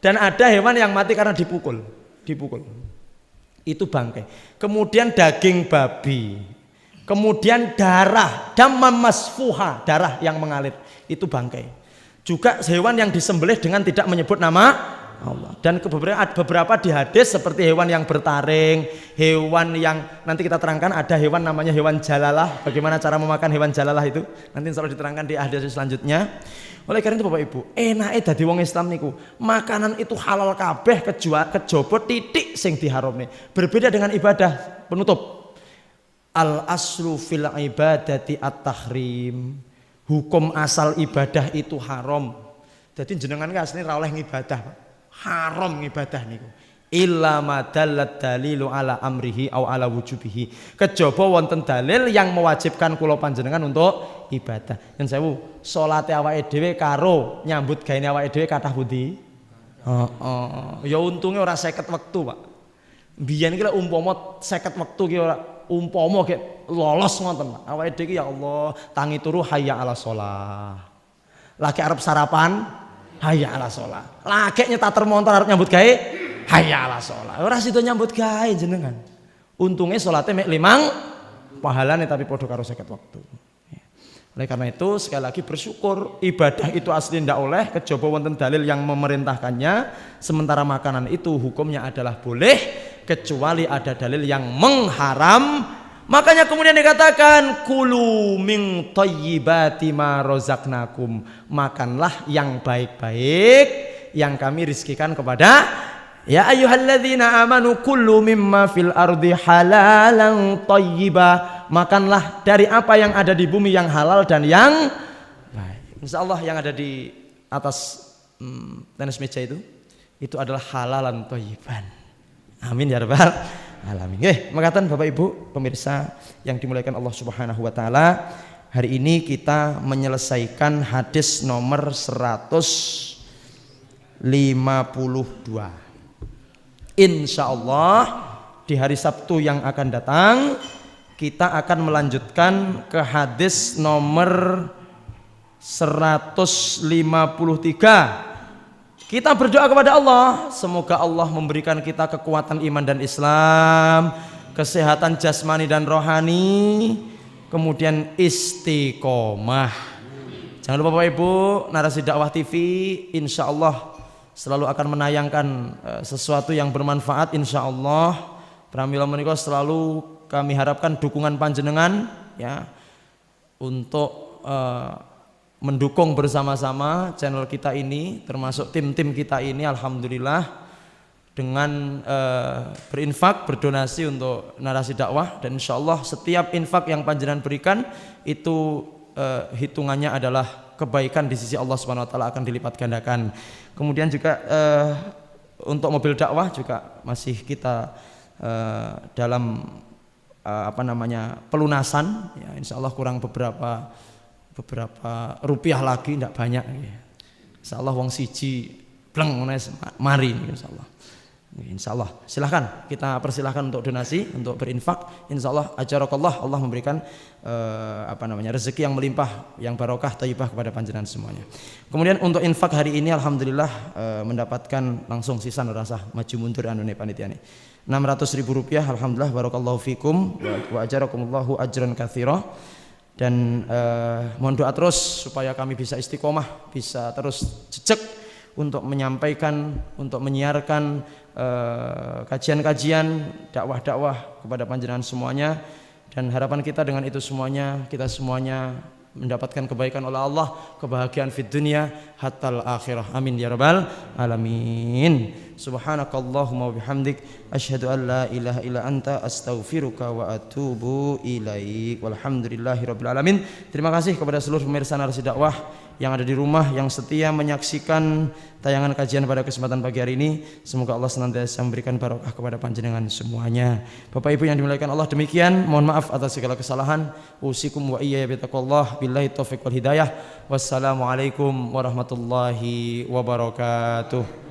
Dan ada hewan yang mati karena dipukul. Itu bangkai. Kemudian daging babi. Kemudian darah, damam masfuha, darah yang mengalir. Itu bangkai. Juga hewan yang disembelih dengan tidak menyebut nama Allah. Dan beberapa di hadis seperti hewan yang bertaring, hewan yang nanti kita terangkan, ada hewan namanya hewan jalalah. Bagaimana cara memakan hewan jalalah itu? Nanti insya Allah diterangkan di hadis selanjutnya. Oleh karena itu Bapak Ibu, enake dadi wong Islam niku, makanan itu halal kabeh kejaba titik sing diharamne. Berbeda dengan ibadah. Penutup. Al aslu fil ibadati at-tahrim. Hukum asal ibadah itu haram. Jadi jenengan asline ra oleh ngibadah, Pak. Haram ngibadah niku. Illa madallat dalilu ala amrihi au ala wujubihi. Kejaba wonten dalil yang mewajibkan kula panjenengan untuk ibadah. Yen sewu, salate awake dhewe karo nyambut gaene awake dhewe kathah pundi? Ya untunge ora 50 wektu, Pak. Biyen iki lek umpama 50 wektu ki ora umpama gek lolos ngoten, Pak. Awake dhewe ya Allah, tangi turu hayya ala shalah. Lagi arep sarapan, hayya ala shalah. Lagi nyetater montor arep nyambut gawe, hayya ala shalah. Ora sida nyambut gawe jenengan. Untunge salate mek 5 pahalane tapi padha karo 50 wektu. Oleh karena itu sekali lagi bersyukur, ibadah itu asli ndak oleh kejaba wonten dalil yang memerintahkannya, sementara makanan itu hukumnya adalah boleh kecuali ada dalil yang mengharam. Makanya kemudian dikatakan kulu min thayyibati ma razaqnakum, makanlah yang baik-baik yang kami rizkikan kepada ya ayyuhalladzina amanu kullu mimma fil ardi halalan thayyiba, makanlah dari apa yang ada di bumi yang halal dan yang baik. Insyaallah yang ada di atas tenis meja itu adalah halalan thayyiban. Amin ya rabbal alamin. Mengatakan Bapak Ibu pemirsa yang dimuliakan Allah Subhanahu wa taala, hari ini kita menyelesaikan hadis nomor 152. Insya Allah di hari Sabtu yang akan datang kita akan melanjutkan ke hadis nomor 153. Kita berdoa kepada Allah, semoga Allah memberikan kita kekuatan iman dan Islam, kesehatan jasmani dan rohani, kemudian istiqomah. Jangan lupa Bapak Ibu, Narasi Dakwah TV insya Allah selalu akan menayangkan sesuatu yang bermanfaat insya Allah. Pramila menika selalu kami harapkan dukungan panjenengan ya untuk mendukung bersama-sama channel kita ini, termasuk tim-tim kita ini. Alhamdulillah dengan berinfak, berdonasi untuk Narasi Dakwah, dan insya Allah setiap infak yang panjenengan berikan itu hitungannya adalah kebaikan di sisi Allah Subhanahu wa taala, akan dilipat gandakan. Kemudian juga untuk mobil dakwah juga masih kita dalam pelunasan ya, insya Allah kurang beberapa rupiah lagi, tidak banyak ya. Insya Allah wong siji bleng mari insya Allah. Insya Allah silahkan, kita persilahkan untuk donasi, untuk berinfak. Insya Allah ajarakallah, Allah memberikan rezeki yang melimpah, yang barokah, thayyibah kepada panjenengan semuanya. Kemudian untuk infak hari ini alhamdulillah mendapatkan langsung sisa rasa maju mundur anune panitia ini 600.000 rupiah. Alhamdulillah barakallahu fikum wa ajarakumullahu ajran katsira. Dan mohon doa terus supaya kami bisa istiqomah, bisa terus jejak untuk menyampaikan, untuk menyiarkan kajian-kajian, dakwah-dakwah kepada panjenengan semuanya. Dan harapan kita dengan itu semuanya, kita semuanya mendapatkan kebaikan oleh Allah, kebahagiaan fid dunya hatal akhirah. Amin ya rabbal alamin. Subhanakallahumma wa bihamdik asyhadu an la ilaha illa anta astaghfiruka wa atubu ilaik. Walhamdulillahirabbil alamin. Terima kasih kepada seluruh pemirsa Narasi Dakwah yang ada di rumah, yang setia menyaksikan tayangan kajian pada kesempatan pagi hari ini. Semoga Allah senantiasa memberikan barokah kepada panjenengan semuanya. Bapak Ibu yang dimuliakan Allah, demikian mohon maaf atas segala kesalahan. Usikum wa iyya bitaqwallah, billahi taufiq wal hidayah. Wassalamualaikum warahmatullahi wabarakatuh.